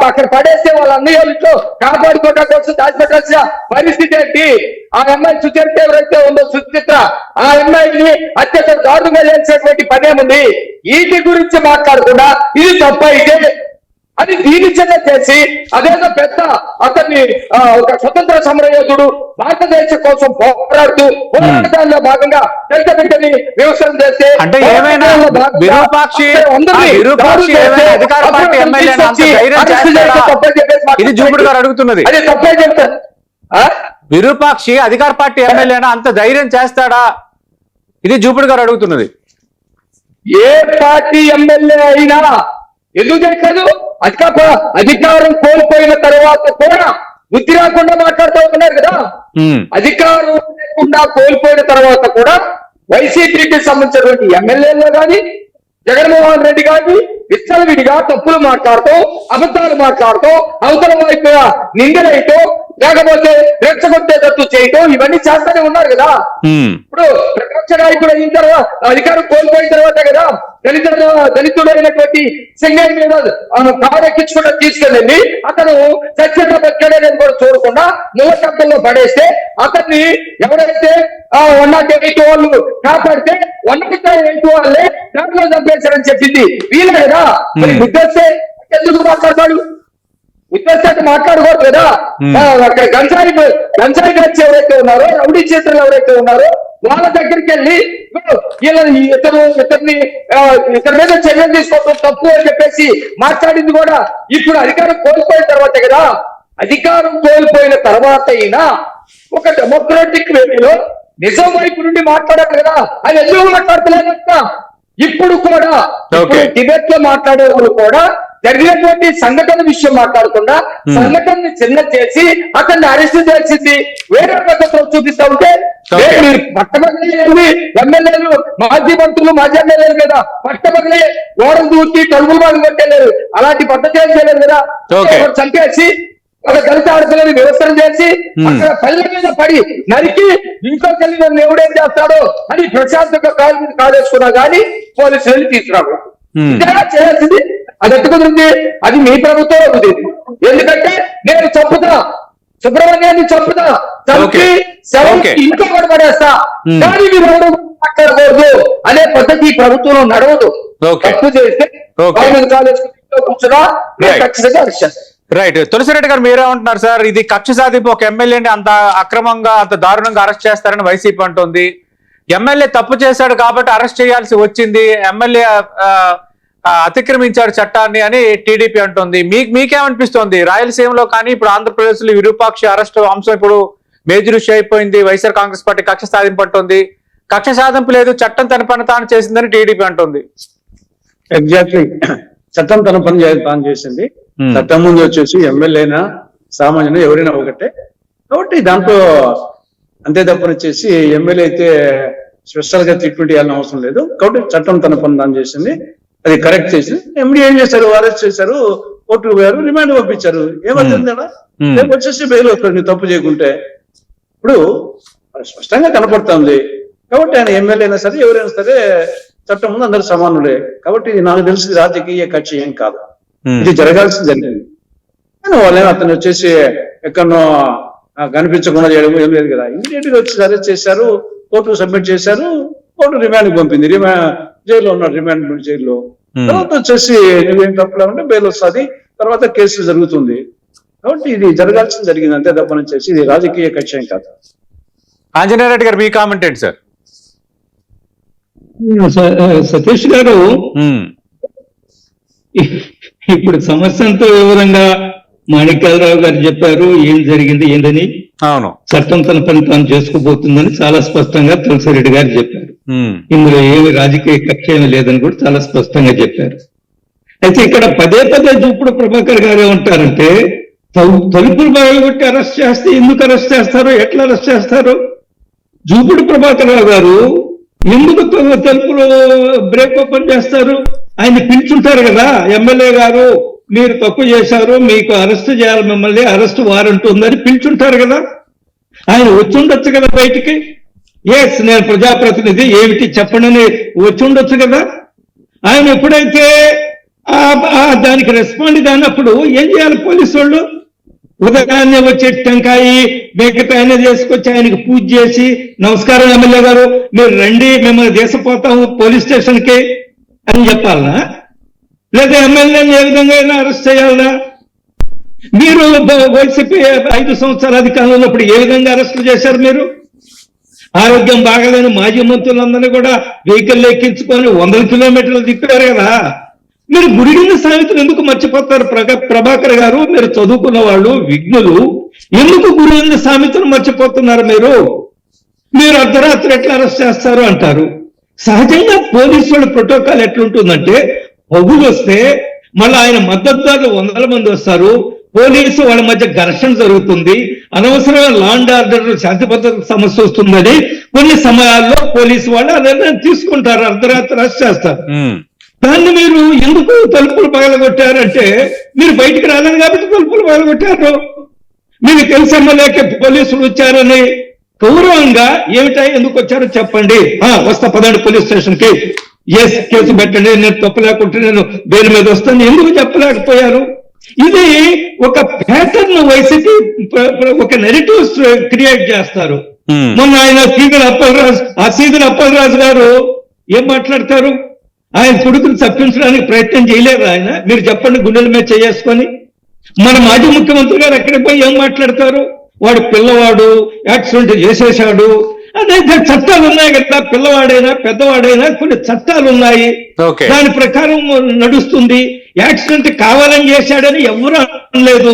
అక్కడ పడేస్తే వాళ్ళ అన్నయ్యతో కాపాడుకోవడం కోసం దాచిపెట్టాల్సిన పరిస్థితి ఏంటి? ఆ అమ్మాయి సుచరిత ఎవరైతే ఉందో సుచిత్ర, ఆ అమ్మాయిని అత్యంత దారుణంగా చేసేటువంటి పనేముంది? వీటి గురించి మాట్లాడకుండా ఇది తప్పైతే అది దీనిచనే చేసి అదేదో పెద్ద అతన్ని ఒక స్వతంత్ర సమరయోధుడు భారతదేశం కోసం పోరాటంలో భాగంగా పెద్ద బిడ్డని వ్యవసాయం చేస్తే అంటే ఏమైనా విరూపాక్షి అధికార పార్టీ ఎమ్మెల్యే ఇది జూపుడు గారు అడుగుతున్నది. అది తప్పే చెప్తారు. విరూపాక్షి అధికార పార్టీ ఎమ్మెల్యేనా అంత ధైర్యం చేస్తాడా? ఇది జూపుడు గారు అడుగుతున్నది. ఏ పార్టీ ఎమ్మెల్యే అయినా ఎందుకు చేయట్లేదు? అధికారం కోల్పోయిన తర్వాత కూడా బుద్ధి రాకుండా మాట్లాడుతూ ఉన్నారు కదా. అధికారం లేకుండా కోల్పోయిన తర్వాత కూడా వైసీపీకి సంబంధించినటువంటి ఎమ్మెల్యేలో కానీ జగన్మోహన్ రెడ్డి గారిని విచ్చలవిడిగా తప్పులు మాట్లాడుతూ, అబద్ధాలు మాట్లాడుతూ, అవతల వైపు నిందలైతో, లేకపోతే రెచ్చగొట్టేటట్టు చేయటం ఇవన్నీ చేస్తూనే ఉన్నారు కదా. ఇప్పుడు ప్రతిపక్ష నాయకుడు అయిన తర్వాత, అధికారం కోల్పోయిన తర్వాత కదా దళితుడైనటువంటి సింగర్ మీద కారు ఎక్కించుకుంటూ తీసుకెళ్ళి అతను సత్యంగా బతికాడని కూడా చూడకుండా మూలకట్టంలో పడేస్తే అతన్ని ఎవరైతే 108 వాళ్ళు కాపాడితే 108 వాళ్ళే దాంట్లో చంపేశారని చెప్పింది వీళ్ళే కదా. మరి గుర్తొస్తే ఎందుకు మాట్లాడతాడు? గుర్తొస్తే మాట్లాడకూడదు కదా. అక్కడ గంజాయి గచ్చి ఎవరైతే ఉన్నారో, రౌడీ చేతులు ఎవరైతే ఉన్నారో వాళ్ళ దగ్గరికి వెళ్ళి ఇతని మీద చర్యలు తీసుకోవడం తప్పు అని చెప్పేసి మాట్లాడింది కూడా ఇప్పుడు అధికారం కోల్పోయిన తర్వాతే కదా. అధికారం కోల్పోయిన తర్వాత అయినా ఒక డెమోక్రాటిక్ వేలో నిజం వైపు నుండి మాట్లాడారు కదా. అది ఎందుకు మాట్లాడతలేదంట? ఇప్పుడు కూడా టిబెట్ లో మాట్లాడే వాళ్ళు కూడా జరిగినటువంటి సంఘటన విషయం మాట్లాడకుండా సంఘటనని చిన్న చేసి అతన్ని అరెస్ట్ చేసింది వేరే పద్ధతిలో చూపిస్తా ఉంటే మీరు పట్టబగలే ఎమ్మెల్యేలు, మాజీ మంత్రులు, మాజీ ఎమ్మెల్యేలు కదా పట్టబగలే గోడలు దూకి తలుపులు బాగా కొట్టేలేరు. అలాంటి పద్ధతి ఏం చేయలేదు కదా. చంపేసి ఒక దళిత ఆడపిల్లని వ్యవస్థను చేసి అక్కడ పల్లె మీద పడి నరికి ఇంట్లోకి వెళ్ళి నన్ను ఎవడేం చేస్తాడో అని ప్రశాంతంగా కాలు మీద కాలేసుకున్నా కానీ పోలీసులు వెళ్ళి తీసుకురావు. చేయాల్సింది అది ఎట్టు కుదిరింది? అది మీ ప్రభుత్వం కుదిరింది. ఎందుకంటే నేను చంపుతా, సుబ్రహ్మణ్యాన్ని చంపుతా, చంపి ఇంట్లో కూడా పడేస్తా, కానీ మీరు మాట్లాడకూడదు అనే పద్ధతి ఈ ప్రభుత్వంలో నడవదు. తప్పు చేస్తే కాలేజ్ కూర్చున్నా ఖచ్చితంగా అరెస్ట్. రైట్. తులసిరెడ్డి గారు మీరేమంటున్నారు సార్? ఇది కక్ష సాధింపు, ఒక ఎమ్మెల్యేని అంత అక్రమంగా అంత దారుణంగా అరెస్ట్ చేస్తారని వైసీపీ అంటుంది. ఎమ్మెల్యే తప్పు చేశాడు కాబట్టి అరెస్ట్ చేయాల్సి వచ్చింది. ఎమ్మెల్యే అతిక్రమించారు చట్టాన్ని అని టీడీపీ అంటుంది. మీకేమనిపిస్తోంది? రాయలసీమలో కానీ ఇప్పుడు ఆంధ్రప్రదేశ్ లో విరూపాక్షి అరెస్ట్ అంశం ఇప్పుడు మేజర్ ఇష్యూ అయిపోయింది. వైఎస్ఆర్ కాంగ్రెస్ పార్టీ కక్ష సాధింపు అంటుంది. కక్ష సాధింపు లేదు, చట్టం తన పని తాను చేసిందని టీడీపీ అంటుంది. ఎగ్జాక్ట్లీ, చట్టం తన పని తాను చేసింది. చట్టం ముందు వచ్చేసి ఎమ్మెల్యేనా సామాన్యుడు ఎవరైనా ఒకటే. కాబట్టి దాంట్లో అంతే తప్పనిచ్చేసి ఎమ్మెల్యే అయితే స్పెషల్ గా ట్రీట్మెంట్ చేయాలని అవసరం లేదు. కాబట్టి చట్టం తన పని తాను చేసింది, అది కరెక్ట్ చేసింది. ఎండి ఏం చేశారు, అరెస్ట్ చేశారు, కోర్టుకు పోయారు, రిమాండ్ పంపించారు. ఏమవుతుంది అలా రేపు వచ్చేసి బెయిల్ వస్తుంది తప్పు చేయకుంటే. ఇప్పుడు స్పష్టంగా కనపడుతుంది. కాబట్టి ఆయన ఎమ్మెల్యే అయినా సరే ఎవరైనా సరే చట్టం ముందు అందరు సమానులే. కాబట్టి ఇది నాకు తెలిసి రాజకీయ కక్ష ఏం కాదు, ఇది జరగాల్సింది జరిగింది. కానీ వాళ్ళేమో అతను వచ్చేసి ఎక్కడో కనిపించకుండా చేయడం ఏం లేదు కదా. ఇమీడియట్ గా వచ్చి అరెస్ట్ చేశారు, కోర్టుకు సబ్మిట్ చేశారు, కోర్టు రిమాండ్ పంపింది. జైల్లో ఉన్నాడు, రిమాండ్ జైల్లో. తర్వాత వచ్చేసి నువ్వేం తప్పలేమంటే బెయిల్ వస్తుంది, తర్వాత కేసు జరుగుతుంది. కాబట్టి ఇది జరగాల్సింది జరిగింది, అంతే తప్పనిచ్చేసి ఇది రాజకీయ కక్ష ఏం కాదు. ఆంజనేయ రెడ్డి గారు, మీ కామెంట్ ఏంటి సార్? సతీష్ గారు, ఇప్పుడు సమస్యంతో వివరంగా మాణిక్యాలరావు గారు చెప్పారు ఏం జరిగింది ఏందని. అవును, చట్టం తన పని తాను చేసుకోబోతుందని చాలా స్పష్టంగా తులసిరెడ్డి గారు చెప్పారు. ఇందులో ఏమి రాజకీయ కక్ష ఏమి లేదని కూడా చాలా స్పష్టంగా చెప్పారు. అయితే ఇక్కడ పదే పదే జూపుడు ప్రభాకర్ గారు ఏమంటారంటే తలుపులు పగలగొట్టి అరెస్ట్ చేస్తే ఎందుకు అరెస్ట్ చేస్తారు, ఎట్లా అరెస్ట్ చేస్తారు? జూపుడు ప్రభాకర్ రావు గారు ఎందుకు తలుపులు బ్రేక్ ఓపెన్ చేస్తారు? ఆయన పిలుచుంటారు కదా, ఎమ్మెల్యే గారు మీరు తప్పు చేశారు, మీకు అరెస్ట్ చేయాలి, మిమ్మల్ని అరెస్ట్ వారెంట్ ఉందని పిలుచుంటారు కదా. ఆయన వచ్చి ఉండొచ్చు కదా బయటికి. ఎస్ నేను ప్రజాప్రతినిధి ఏమిటి చెప్పండి అని వచ్చి ఉండొచ్చు కదా. ఆయన ఎప్పుడైతే దానికి రెస్పాండ్ కానప్పుడు ఏం చేయాలి పోలీసు వాళ్ళు? ఉదయాన్నే వచ్చే టెంకాయి మిగతా చేసుకొచ్చి ఆయనకి పూజ చేసి నమస్కారం ఎమ్మెల్యే గారు మీరు రండి మిమ్మల్ని దేశపోతాము పోలీస్ స్టేషన్ కి అని చెప్పాలనా? లేదా ఎమ్మెల్యేని ఏ విధంగా అయినా అరెస్ట్ చేయాలనా? మీరు వైసీపీ 5 సంవత్సరాల అధికారంలో ఉన్నప్పుడు ఏ విధంగా అరెస్టులు చేశారు మీరు? ఆరోగ్యం బాగాలేని మాజీ మంత్రులందరినీ కూడా వెహికల్ ఎక్కించుకొని 100 కిలోమీటర్లు తిప్పారు కదా. మీరు గురిగిన సామెతలు ఎందుకు మర్చిపోతారు ప్రభాకర్ గారు? మీరు చదువుకున్న వాళ్ళు, విఘ్నులు, ఎందుకు గురిగిన సామెతలు మర్చిపోతున్నారు? మీరు అర్ధరాత్రి ఎట్లా అరెస్ట్ చేస్తారు అంటారు. సహజంగా పోలీసు వాళ్ళ ప్రోటోకాల్ ఎట్లుంటుందంటే పగులు వస్తే మళ్ళీ ఆయన మద్దతుదారులు 100 మంది వస్తారు, పోలీసు వాళ్ళ మధ్య ఘర్షణ జరుగుతుంది, అనవసరమైన లా అండ్ ఆర్డర్ శాంతి భద్రత సమస్య వస్తుందని కొన్ని సమయాల్లో పోలీసు వాళ్ళు అదే తీసుకుంటారు, అర్ధరాత్రి అరెస్ట్ చేస్తారు. దాన్ని మీరు ఎందుకు తలుపులు పగలగొట్టారంటే మీరు బయటికి రాలేదు కాబట్టి తలుపులు పగలగొట్టారు. మీకు తెలిసి ఎమ్మెల్యేకి పోలీసులు వచ్చారని గౌరవంగా ఏమిటా ఎందుకు వచ్చారో చెప్పండి, వస్తా పదండి పోలీస్ స్టేషన్ కి, ఎస్ కేసు పెట్టండి, నేను తప్పు లేకుంటే నేను బెయిల్ మీద వస్తాను ఎందుకు చెప్పలేకపోయారు? ఇది ఒక ప్యాటర్న్ వైసీపీ ఒక నెరేటివ్స్ క్రియేట్ చేస్తారు. మొన్న ఆయన సీదర్ అప్పలరాజు గారు ఏం మాట్లాడతారు? ఆయన కొడుకుని తప్పించడానికి ప్రయత్నం చేయలేదు ఆయన. మీరు చెప్పండి గుండెల మీద చేసుకొని. మన మాజీ ముఖ్యమంత్రి గారు ఎక్కడికి పోయి ఏం మాట్లాడతారు? వాడు పిల్లవాడు యాక్సిడెంట్ చేసేశాడు అదే చట్టాలు ఉన్నాయి కదా, పిల్లవాడైనా పెద్దవాడైనా కొన్ని చట్టాలు ఉన్నాయి, దాని ప్రకారం నడుస్తుంది. యాక్సిడెంట్ కావాలని చేశాడని ఎవరు అనలేదు,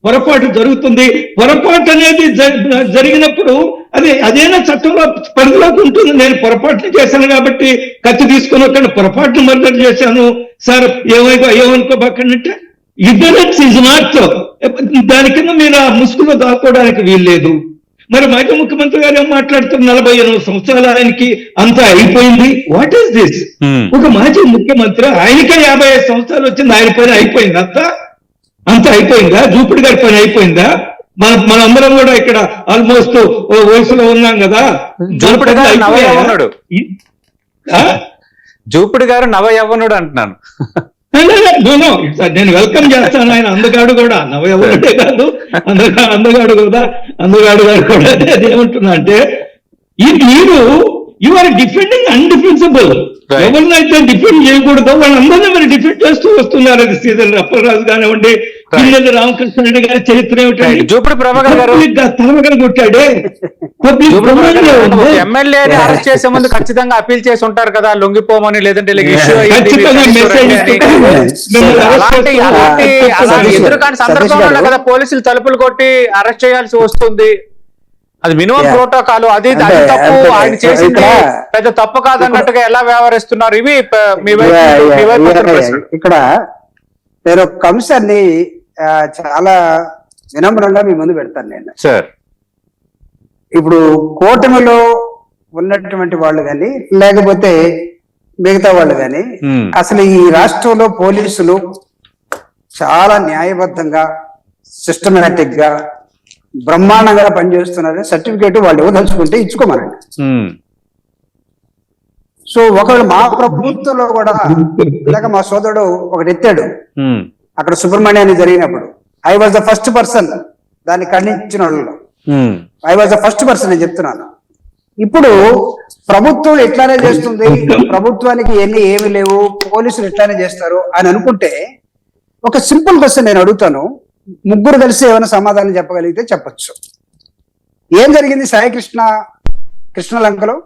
పొరపాటు జరుగుతుంది. పొరపాటు అనేది జరిగినప్పుడు అదేనా చట్టంలో పరిధిలోకి ఉంటుంది. నేను పొరపాట్లు చేశాను కాబట్టి కత్తి తీసుకుని ఒక పొరపాట్లు మర్డర్ చేశాను సార్ ఏమనుకోబాకంటే ఇగ్నరెన్స్ ఈజ్ నాట్, దాని కింద మీరు ఆ ముసుగులో దాక్కోవడానికి వీల్లేదు. మరి మాజీ ముఖ్యమంత్రి గారు ఏం మాట్లాడుతున్నారు? 48 సంవత్సరాలు ఆయనకి అంతా అయిపోయింది. What is this? ఒక మాజీ ముఖ్యమంత్రి ఆయనకే 55 సంవత్సరాలు వచ్చింది, ఆయన పైన అయిపోయింది అంతా అయిపోయిందా? జూపిడి గారి పైన అయిపోయిందా? మనందరం కూడా ఇక్కడ ఆల్మోస్ట్ వయసులో ఉన్నాం కదా. జూపిడి గారు నవ యవ్వనుడు అంటున్నాను. నేను వెల్కమ్ చేస్తాను. ఆయన అందగాడు కూడా, నవయవనుడే కాదు అందగాడు కూడా, అందగాడు గారు కూడా. అదేమంటున్నా అంటే మీరు యు ఆర్ డిఫెండింగ్ అన్డిఫెన్సిబుల్. ఎవరినైతే డిఫెండ్ చేయకూడదో వాళ్ళందరినీ మీరు డిఫెండ్ చేస్తూ వస్తున్నారు. అది సీదర్ అప్పలరాజు కానివ్వండి, పిల్లలు రామకృష్ణారెడ్డి గారి చరిత్ర ఏమిటండి? జూపూడి ప్రభాకర్ గారు పబ్లిక్ గా తలమగలు కొట్టాడే. పబ్లిక్ ప్రమాణంలో ఉంది. ఎమ్మెల్యేని అరెస్ట్ చేసే ముందు ఖచ్చితంగా అపీల్ చేసి ఉంటారు కదా, లొంగిపోమని, లేదంటే ఇలా issue అయ్యింది, ఖచ్చితంగా మీరు మెసేజ్ అని. మిమ్మల్ని అలాంటి సతీష్ ఎదురుకాని సందర్భంలో గారు. కదా పోలీసులు తలుపులు కొట్టి అరెస్ట్ చేయాల్సి వస్తుంది. అది మినిమం Yeah. ప్రోటోకాల్. అది అంటే తప్పు, ఆయన చేసింది ఇక్కడ- పెద్ద తప్పు కాదన్నట్టుగా ఎలా వ్యవహరిస్తున్నారు? ఇవి మీ వైపు వచ్చిన ప్రశ్నలు. ఇక్కడ నేను ఒక అంశాన్ని చాలా వినమ్రంగా మీ ముందు పెడతాను నేను. సార్ ఇప్పుడు కూటమిలో ఉన్నటువంటి వాళ్ళు కానీ లేకపోతే మిగతా వాళ్ళు కానీ అసలు ఈ రాష్ట్రంలో పోలీసులు చాలా న్యాయబద్ధంగా సిస్టమేటిక్ గా బ్రహ్మాండంగా పనిచేస్తున్నారు. సర్టిఫికేట్ వాళ్ళు ఇవ్వదలుచుకుంటే ఇచ్చుకోమనండి. సో ఒకళ్ళు మా ప్రభుత్వంలో కూడా ఇలాగ మా సోదరుడు ఒకటి ఎత్తాడు అక్కడ సుబ్రహ్మణ్యాన్ని జరిగినప్పుడు. I was the first person దాన్ని ఖండించిన వాళ్ళు. I was the first person నేను చెప్తున్నాను. ఇప్పుడు ప్రభుత్వం ఎట్లానే చేస్తుంది, ప్రభుత్వానికి ఏమి లేవు, పోలీసులు ఎట్లానే చేస్తారు అని అనుకుంటే ఒక సింపుల్ క్వశ్చన్ నేను అడుగుతాను. ముగ్గురు కలిసి ఏమైనా సమాధానం చెప్పగలిగితే చెప్పొచ్చు. ఏం జరిగింది సాయి కృష్ణలంకలో?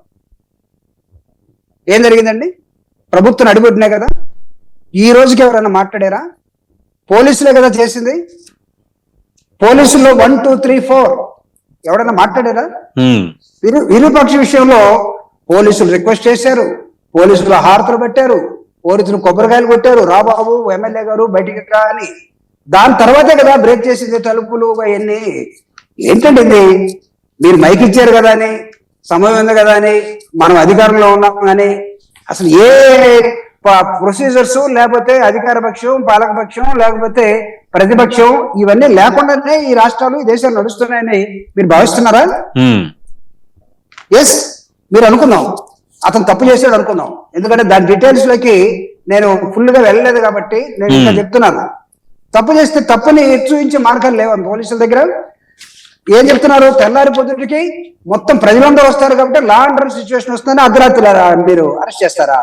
ఏం జరిగిందండి? ప్రభుత్వం అడిగొట్టినా కదా. ఈ రోజుకి ఎవరైనా మాట్లాడారా? పోలీసులే కదా చేసింది. పోలీసుల్లో 1, 2, 3, 4 ఎవరైనా మాట్లాడారా? విరూపాక్ష విషయంలో పోలీసులు రిక్వెస్ట్ చేశారు, పోలీసులు హారతులు పెట్టారు, పోలీసులు కొబ్బరికాయలు కొట్టారు, రాబాబు ఎమ్మెల్యే గారు బయటికి రా అని. దాని తర్వాతే కదా బ్రేక్ చేసింది తలుపులు అవన్నీ. ఏంటంటే ఇది మీరు మైక్ ఇచ్చారు కదా అని, సమయం ఉంది కదా అని, మనం అధికారంలో ఉన్నాం అని, అసలు ఏ ప్రొసీజర్స్ లేకపోతే అధికార పక్షం, పాలక పక్షం, లేకపోతే ప్రతిపక్షం ఇవన్నీ లేకుండానే ఈ రాష్ట్రాలు ఈ దేశాలు నడుస్తున్నాయని మీరు భావిస్తున్నారా? ఎస్, మీరు అనుకుందాం అతను తప్పు చేశాడు అనుకుందాం. ఎందుకంటే దాని డీటెయిల్స్ లోకి నేను ఫుల్ గా వెళ్ళలేదు కాబట్టి నేను ఇంకా చెప్తున్నాను. తప్పు చేస్తే తప్పుని చూపించే మార్గాలు లేవు పోలీసుల దగ్గర. ఏం చెప్తున్నారు? తెల్లారి పొద్దుటికి మొత్తం ప్రజలందరూ వస్తారు కాబట్టి లా అండ్ ఆర్డర్ సిచ్యువేషన్ వస్తుందని అర్ధరాత్రి మీరు అరెస్ట్ చేస్తారా?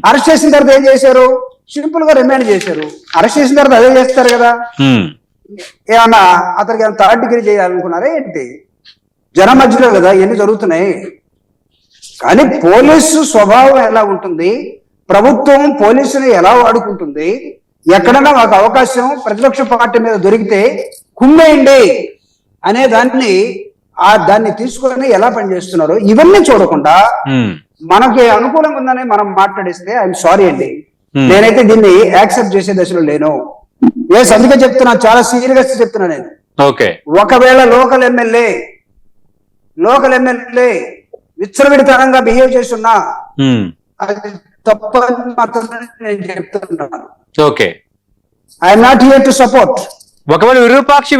అరెస్ట్ చేసిన తర్వాత ఏం చేశారు? సింపుల్ గా రిమాండ్ చేశారు. అరెస్ట్ చేసిన తర్వాత అదే చేస్తారు కదా. ఏమన్నా అతనికి ఏమైనా థర్డ్ డిగ్రీ చేయాలనుకున్నారా ఏంటి? జనం మధ్యలో కదా ఇవన్నీ జరుగుతున్నాయి. కానీ పోలీసు స్వభావం ఎలా ఉంటుంది, ప్రభుత్వం పోలీసుని ఎలా వాడుకుంటుంది, ఎక్కడన్నా మాకు అవకాశం ప్రతిపక్ష పార్టీ మీద దొరికితే కుమ్మేయండి అనే దాన్ని తీసుకొని ఎలా పనిచేస్తున్నారు ఇవన్నీ చూడకుండా మనకి అనుకూలంగా ఉందని మనం మాట్లాడిస్తే ఐఎమ్ సారీ అండి, నేనైతే దీన్ని యాక్సెప్ట్ చేసే దశలో లేను. అందుకే చెప్తున్నా, చాలా సీరియస్ చెప్తున్నా నేను. ఒకవేళ లోకల్ ఎమ్మెల్యే విచ్చలవిడితనంగా బిహేవ్ చేస్తున్నా అది తప్పని మాత్రమే నేను చెప్తున్నాను. I'm not here to support. ఒకవేళ విరూపాక్షి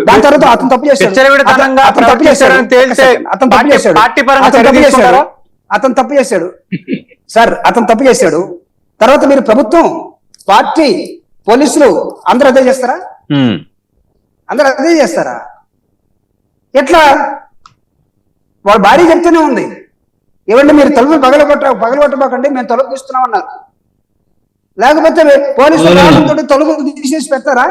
దాని తర్వాత అతను తప్పు చేశాడు, సార్ అతను తప్పు చేశాడు. తర్వాత మీరు ప్రభుత్వం, పార్టీ, పోలీసులు అందరూ అదే చేస్తారా? అందరూ అదే చేస్తారా? ఎట్లా? వాళ్ళ భార్య చెప్తూనే ఉంది, ఏమంటే మీరు తలుపులు పగలగొట్టబాకండి, మేము తలుపు తీస్తున్నాం అన్నారు. లేకపోతే పోలీసులు తలుపు తీసేసి పెడతారా?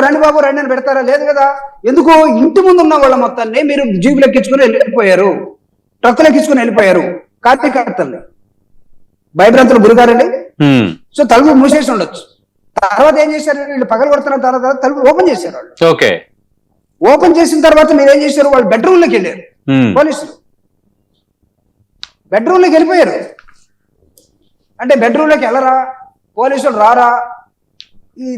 రండి బాబు రండి అని పెడతారా? లేదు కదా. ఎందుకు? ఇంటి ముందు ఉన్న వాళ్ళ మొత్తాన్ని మీరు జీపులు ఎక్కించుకుని వెళ్ళిపోయారు, ట్రక్కులు ఎక్కించుకుని వెళ్ళిపోయారు. కార్యకర్తల్ని భయభ్రాంతులు గురిగారండి. సో తలుపు మూసేసి ఉండొచ్చు. తర్వాత ఏం చేశారు? వీళ్ళు పగలు కొడుతున్న తర్వాత తలుపు ఓపెన్ చేశారు. వాళ్ళు ఓపెన్ చేసిన తర్వాత మీరు ఏం చేశారు? వాళ్ళు బెడ్రూమ్ లోకి వెళ్ళారు. పోలీసులు బెడ్రూమ్ లోకి వెళ్ళిపోయారు. అంటే బెడ్రూమ్ లోకి వెళ్ళరా, పోలీసులు రారా?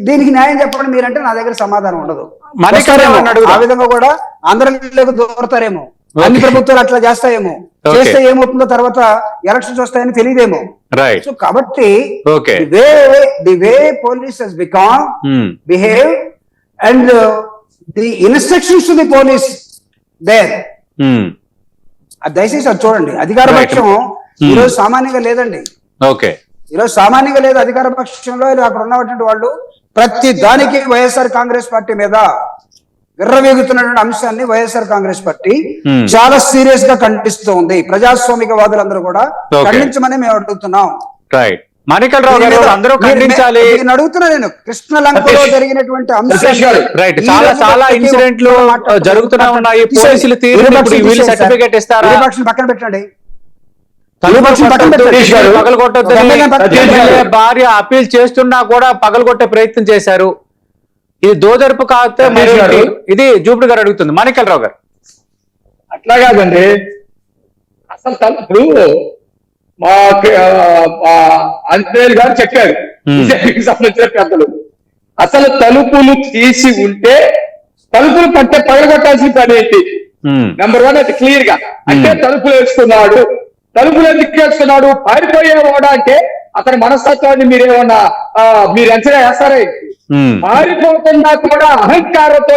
దీనికి న్యాయం చెప్పండి మీరంటే నా దగ్గర సమాధానం ఉండదు. ఆ విధంగా కూడా అందరిలోకి దూరతారేమో, అన్ని ప్రభుత్వాలు అట్లా చేస్తాయేమో, చేస్తే ఏమవుతుందో తర్వాత ఎలక్షన్స్ వస్తాయని తెలియదేమో. సో కాబట్టి the way police has become behave and the instructions to the police there, దయచేసి అది చూడండి. అధికార పక్షం ఈరోజు సామాన్యంగా లేదండి. ఈరోజు సామాన్యంగా లేదు అధికార పక్షంలో. అక్కడ ఉన్నటువంటి వాళ్ళు ప్రతి దానికి వైఎస్ఆర్ కాంగ్రెస్ పార్టీ మీద విర్రవీగుతున్నటువంటి అంశాన్ని వైఎస్ఆర్ కాంగ్రెస్ పార్టీ చాలా సీరియస్ గా ఖండిస్తూ ఉంది. ప్రజాస్వామిక వాదులందరూ కూడా ఖండించమని మేము అడుగుతున్నాం. మాణిక్యాల రావు గారు అందరూ ఖండించాలి. నేను అడుగుతున్నా, నేను కృష్ణలంకలో జరిగినటువంటి అంశాలు రైట్, చాలా ఇన్సిడెంట్లు జరుగుతూనే ఉన్నాయి. పోలీసులు తీరు వీళ్ళు సర్టిఫికేట్ ఇస్తారా? పక్కన పెట్టండి. భార్య అప్పీల్ చేస్తున్నా కూడా పగలగొట్టే ప్రయత్నం చేశారు. ఇది దోదర్పు కాకపోతే ఇది జూపిడి గారు అడుగుతుంది. మాణిక్యాల రావు గారు అట్లా కాదండి, అసలు తలుపులు మా అంజనేయులు గారు చెప్పారు బీజేపీకి సంబంధించిన పెద్దలు, అసలు తలుపులు తీసి ఉంటే తలుపులు కట్టే పగలగొట్టాల్సిన పని ఏంటి? నెంబర్ 1 అది క్లియర్ గా. అంటే తలుపులు వేసుకున్నాడు, తలుపులు ఎందుకు వేసుకున్నాడు? పారిపోయేవాడా అంటే అతని మనస్తత్వాన్ని మీరు అంచనా వేస్తారే? పారిపోకుండా కూడా అహంకారంతో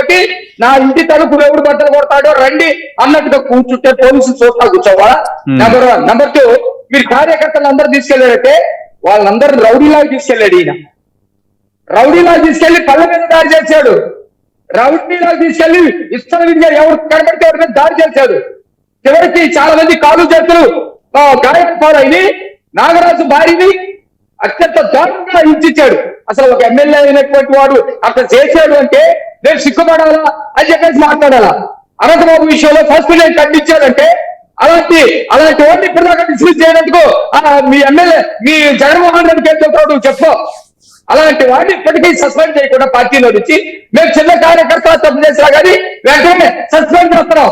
నా ఇంటి తలుపులు ఎవడు బట్టలు కొడతాడో రండి అన్నట్టుగా కూర్చుంటే పోలీసులు చూస్తా కూర్చోవా? నెంబర్ 1. నెంబర్ 2, మీరు కార్యకర్తలు అందరూ తీసుకెళ్లారంటే వాళ్ళందరూ రౌడీలాగా తీసుకెళ్లాడు. ఈయన రౌడీలాగా తీసుకెళ్లి పళ్ళ మీద దాడి చేశాడు. రౌడీలాగా తీసుకెళ్లి ఇష్టం విధిగా ఎవరు కనబడితే ఎవరి మీద దాడి చేశాడు. చివరికి చాలా మంది కాలు చేతులు గాయకు పాలైన నాగరాజు భార్యని అత్యంత దారుణంగా హింసించాడు. అసలు ఒక ఎమ్మెల్యే అయినటువంటి వాడు అట్లా చేశాడు అంటే నేను సిగ్గుపడాలా అని చెప్పేసి మాట్లాడాలా? అనంతబాబు విషయంలో ఫస్ట్ నేను ఖండించాడంటే అలాంటి వాడిని ఇప్పటిదాకా డిస్మిస్ చేయడానికి మీ ఎమ్మెల్యే మీ జగన్మోహన్ రెడ్డికి ఏం చెప్తాడు చెప్పు. అలాంటి వాడిని ఇప్పటికీ సస్పెండ్ చేయకుండా పార్టీలో నుంచి మేము చిన్న కార్యకర్త తప్పు చేసినా కానీ వెంటనే సస్పెండ్ చేస్తున్నాం.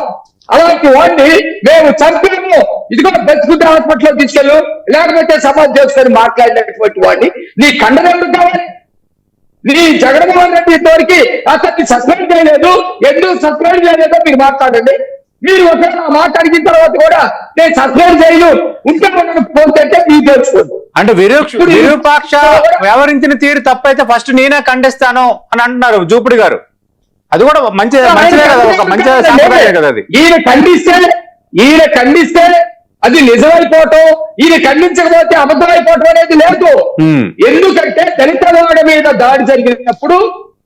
అలాంటి వాడిని మేము చంపాము, ఇదిగో బతుకుద్ద హాస్పిటల్లో తీసుకెళ్ళు లేకపోతే సమాజ్ చేసుకొని మాట్లాడినటువంటి వాడిని నీ ఖండనెవరు కావాలి? నీ జగన్మోహన్ రెడ్డి ఇంతవరకు అతన్ని సస్పెండ్ చేయలేదు, ఎందుకు సస్పెండ్ చేయలేదో మీరు మాట్లాడండి. మీరు ఒకవేళ మాట అడిగిన తర్వాత కూడా నేను సస్పెండ్ చేయను ఉంటే పోతే మీరు తెలుసుకోండి. అంటే విరూపాక్ష వ్యవహరించిన తీరు తప్పైతే ఫస్ట్ నేనే ఖండిస్తాను అని అంటున్నారు జూపిడి గారు. అది కూడా మంచిదే కదా, ఒక మంచి సంప్రదాయం కదా అది. ఈయన ఖండిస్తే అది నిజమైపోవటం, ఈయన ఖండించకపోతే అబద్ధం అయిపోవటం అనేది లేదు. ఎందుకంటే దళిత వాడి మీద దాడి జరిగినప్పుడు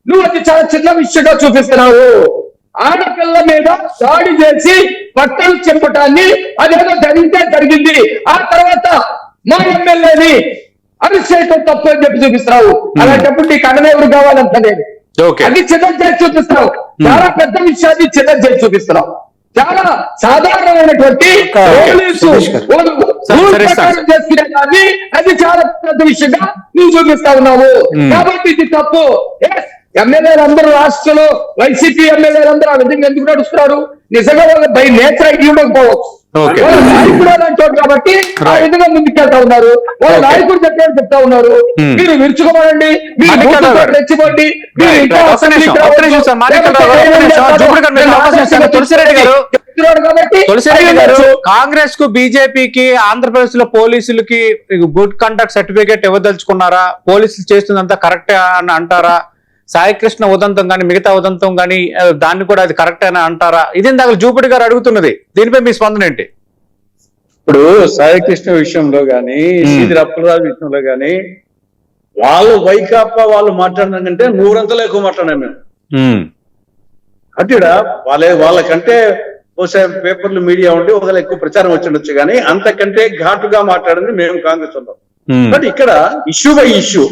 నువ్వు అది చాలా చిన్న విషయంగా చూపిస్తున్నావు. ఆడపిల్ల మీద దాడి చేసి బట్టలు చెప్పటాన్ని అదేదో జరిగింది, ఆ తర్వాత మా ఎమ్మెల్యేని అరెస్ట్ చేయటం తప్పు అని చెప్పి చూపిస్తున్నావు. అలాంటప్పుడు నీకు అన్న ఎవరు కావాలంట లేదు, అది చిన్న చేసి చూపిస్తున్నావు. చాలా పెద్ద విషయాన్ని చిన్న చేసి చూపిస్తున్నావు. చాలా సాధారణమైనటువంటి చేసుకునే దాన్ని అది చాలా పెద్ద విషయంగా నువ్వు చూపిస్తా ఉన్నావు. కాబట్టి ఇది తప్పు. ఎమ్మెల్యేలందరూ రాష్ట్రంలో వైసీపీ ఎమ్మెల్యేలందరూ ఆ విధంగా ఎందుకు నడుస్తున్నారు? నిజంగా వాళ్ళు బై నేచర్ అయ్యి ఉండకపోవచ్చు, నాయకుడు అంటారు కాబట్టి ఆ విధంగా ముందుకెళ్తా ఉన్నారు. వాళ్ళ నాయకుడు చెప్పేది చెప్తా ఉన్నారు. మీరు విరుచుకోమండి, మీరు రెచ్చిపోండి, కాంగ్రెస్ కు బీజేపీకి ఆంధ్రప్రదేశ్ లో పోలీసులకి గుడ్ కండక్ట్ సర్టిఫికేట్ ఇవ్వదలుచుకున్నారా? పోలీసులు చేస్తున్నంత కరెక్ట్ అని అంటారా? సాయికృష్ణ ఉదంతం కానీ మిగతా ఉదంతం కానీ దాన్ని కూడా అది కరెక్ట్ అని అంటారా? ఇది ఇందాక జూపిడి గారు అడుగుతున్నది, దీనిపై మీ స్పందన ఏంటి? ఇప్పుడు సాయికృష్ణ విషయంలో గాని శ్రీధర్ అప్పలరాజు విషయంలో గాని వాళ్ళు వైకాపా వాళ్ళు మాట్లాడినాకంటే 100 ఎక్కువ మాట్లాడాం మేము. అట్లా వాళ్ళకంటే బహుశా పేపర్లు మీడియా ఉండి ఒకవేళ ఎక్కువ ప్రచారం వచ్చిండొచ్చు కానీ అంతకంటే ఘాటుగా మాట్లాడింది మేము కాంగ్రెస్ వాళ్ళం. బట్ ఇక్కడ ఇష్యూ బై ఇష్యూ,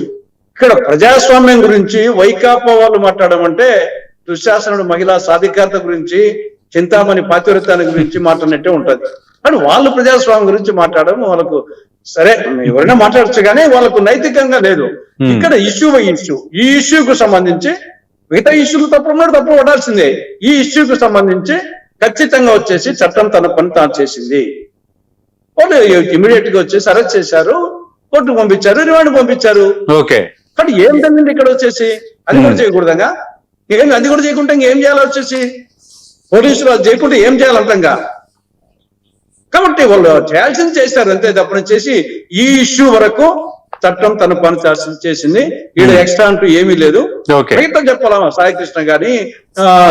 ఇక్కడ ప్రజాస్వామ్యం గురించి వైకాపా వాళ్ళు మాట్లాడమంటే దుశ్శాసనుడు మహిళా సాధికారత గురించి చింతామణి పాతివ్రత్యాన్ని గురించి మాట్లాడినట్టే ఉంటది. కానీ వాళ్ళు ప్రజాస్వామ్యం గురించి మాట్లాడడం వాళ్ళకు సరే ఎవరైనా మాట్లాడచ్చు కానీ వాళ్ళకు నైతికంగా లేదు. ఇక్కడ ఇష్యూ బై ఇష్యూ, ఈ ఇష్యూకు సంబంధించి మిగతా ఇష్యూలు తప్పు పడాల్సిందే. ఈ ఇష్యూకు సంబంధించి ఖచ్చితంగా వచ్చేసి చట్టం తన పని తాను చేసింది. వాళ్ళు ఇమీడియట్ గా వచ్చేసి అరెస్ట్ చేశారు, కోర్టుకు పంపించారు, రిమాండ్ పంపించారు. ఓకే, కానీ ఏం జరిగింది ఇక్కడ వచ్చేసి? అది కూడా చేయకూడదుగా, అది కూడా చేయకుండా ఏం చేయాలి వచ్చేసి? పోలీసులు అది చేయకుండా ఏం చేయాలంతంగా? కాబట్టి వాళ్ళు చేయాల్సింది చేస్తారు అంతే తప్పనిచ్చేసి ఈ ఇష్యూ వరకు చట్టం తన పని చేసింది. ఈడ ఎక్స్ట్రా అంటూ ఏమీ లేదు. మిగతా చెప్పాలా సాయికృష్ణ గాని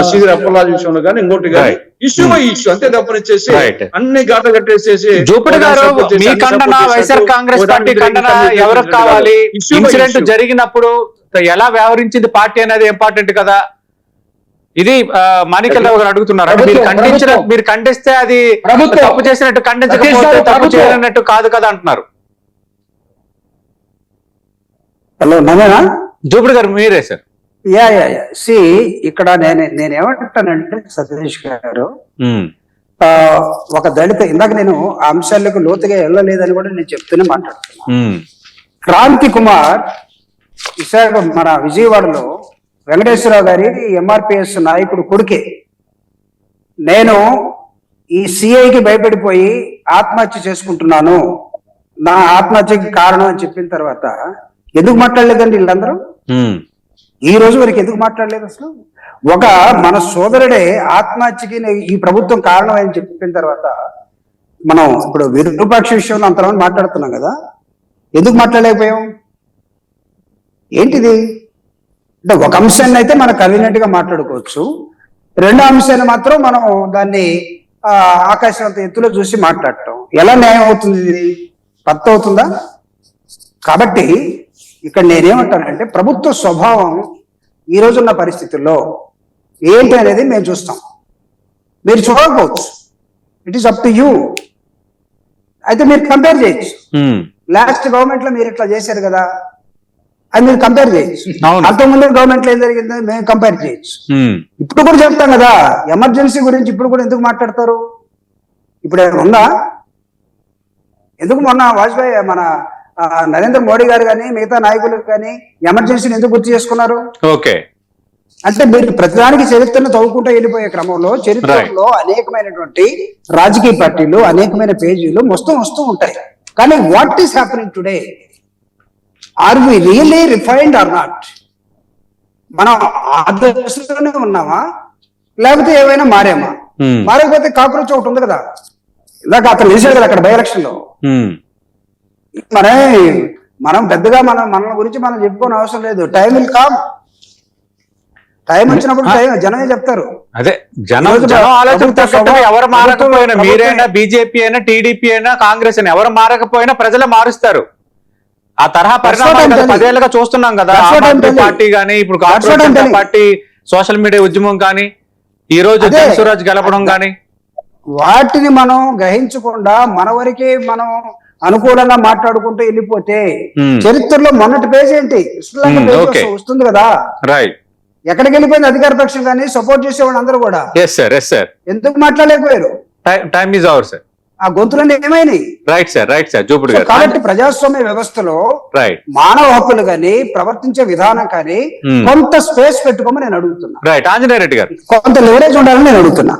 శ్రీధర్ అప్పలరాజు విషయంలో కానీ ఇంకోటి కానీ ఇష్యూ బై ఇష్యూ అంతే తప్పనిచ్చేసి అన్ని ఘాట కట్టేసేసి జూపిడి గారు మీ ఖండన వైఎస్ఆర్ కాంగ్రెస్ పార్టీ ఖండన ఎవరికి కావాలి? ఇన్సిడెంట్ జరిగినప్పుడు ఎలా వ్యవహరించింది పార్టీ అనేది ఇంపార్టెంట్ కదా. ఇది మాణిక్యాల రావు గారు అడుగుతున్నారు. మీరు ఖండిస్తే అది తప్పు చేసినట్టు, ఖండించకపోతే తప్పు చేయాలన్నట్టు కాదు కదా అంటున్నారు. హలో నన్నేనా? జూపిడి గారు మీరే సార్. యా సి ఇక్కడ నేనేమంటానంటే సతీష్ గారు, ఒక దళిత, ఇందాక నేను ఆ అంశాలకు లోతుగా వెళ్ళలేదని కూడా నేను చెప్తూనే మాట్లాడుతున్నాను. క్రాంతి కుమార్ విశాఖ మన విజయవాడలో వెంకటేశ్వరరావు గారి ఎంఆర్పిఎస్ నాయకుడు కొడుకే. నేను ఈ సిఐకి భయపడిపోయి ఆత్మహత్య చేసుకుంటున్నాను, నా ఆత్మహత్యకి కారణం అని చెప్పిన తర్వాత ఎందుకు మాట్లాడలేదండి వీళ్ళందరూ? ఈ రోజు వరకు ఎందుకు మాట్లాడలేదు అసలు? ఒక మన సోదరుడే ఆత్మహత్యకి ఈ ప్రభుత్వం కారణం అని చెప్పిన తర్వాత మనం ఇప్పుడు విరూపాక్ష విషయంలో అంతమంది మాట్లాడుతున్నాం కదా, ఎందుకు మాట్లాడలేకపోయాం? ఏంటిది అంటే ఒక అంశాన్ని అయితే మనం కన్వీనియంట్ గా మాట్లాడుకోవచ్చు, రెండో అంశాన్ని మాత్రం మనం దాన్ని ఆకాశవంత ఎత్తులో చూసి మాట్లాడటం ఎలా న్యాయం అవుతుంది? ఇది పత్త అవుతుందా? కాబట్టి ఇక్కడ నేనేమంటానంటే ప్రభుత్వ స్వభావం ఈ రోజున్న పరిస్థితుల్లో ఏంటి అనేది మేము చూస్తాం, మీరు చూడకపోవచ్చు, it is up to you. అయితే మీరు కంపేర్ చేయొచ్చు, లాస్ట్ గవర్నమెంట్ లో మీరు ఇట్లా చేశారు కదా అది మీరు కంపేర్ చేయొచ్చు, అంతకుముందు గవర్నమెంట్ లో ఏం జరిగిందో మేము కంపేర్ చేయొచ్చు. ఇప్పుడు కూడా చెప్తాం కదా, ఎమర్జెన్సీ గురించి ఇప్పుడు కూడా ఎందుకు మాట్లాడతారు? ఇప్పుడు ఉందా? ఎందుకు మొన్న వాజ్పేయి మన నరేంద్ర మోడీ గారు కానీ మిగతా నాయకులు కానీ ఎమర్జెన్సీని ఎందుకు గుర్తు చేసుకున్నారు? ఓకే, అంటే మీరు ప్రతిదానికి చరిత్రను తవ్వుకుంటూ వెళ్ళిపోయే క్రమంలో చరిత్రలో అనేకమైనటువంటి రాజకీయ పార్టీలు, అనేకమైన పేజీలు వస్తూ ఉంటాయి. కానీ what is happening today? Are we really refined or not? మనం ఆదర్శంలోనే ఉన్నామా లేకపోతే ఏమైనా మారామా? మారకపోతే కాక్రోచ్ ఒకటి ఉంది కదా, ఇందాక అతను నిలిచాడు కదా అక్కడ బై ఎలక్షన్ లో. మనం పెద్దగా మన గురించి మనం చెప్పుకోని అవసరం లేదు. టైం విల్ కమ్, టైం వచ్చినప్పుడు జనమే చెప్తారు. అదే జనం ఆలోచన తగ్గట్టుగా ఎవరు మారకపోయినా, మీరైనా బీజేపీ అయినా టీడీపీ అయినా కాంగ్రెస్ అయినా ఎవరు మారకపోయినా ప్రజలే మారుస్తారు. ఆ తరహా పరిణామాలు 10 ఏళ్ళుగా చూస్తున్నాం కదా. ఆమ్ ఆద్మీ పార్టీ కానీ, ఇప్పుడు కాంగ్రెస్ పార్టీ సోషల్ మీడియా ఉద్యమం కానీ, ఈ రోజు జయసూరజ్ గెలపడం కానీ, వాటిని మనం గ్రహించకుండా మన వరకే మనం అనుకూలంగా మాట్లాడుకుంటూ వెళ్ళిపోతే చరిత్రలో మొన్నటి పేజ్ ఏంటి వస్తుంది కదా. రైట్, ఎక్కడికి వెళ్ళిపోయింది అధికార పక్షం కానీ సపోర్ట్ చేసేవాళ్ళు అందరూ కూడా? ఎందుకు మాట్లాడలేకపోయారు? Time is our sir. ఆ గొంతులన్నీ ఏమైనాయి? రైట్ సార్ జూపిడి గారు. కాబట్టి ప్రజాస్వామ్య వ్యవస్థలో మానవ హక్కులు కానీ ప్రవర్తించే విధానం కానీ కొంత స్పేస్ పెట్టుకోమని నేను అడుగుతున్నా. రైట్, ఆంజనేయ రెడ్డి గారు కొంత లివరేజ్ ఉండాలని నేను అడుగుతున్నా.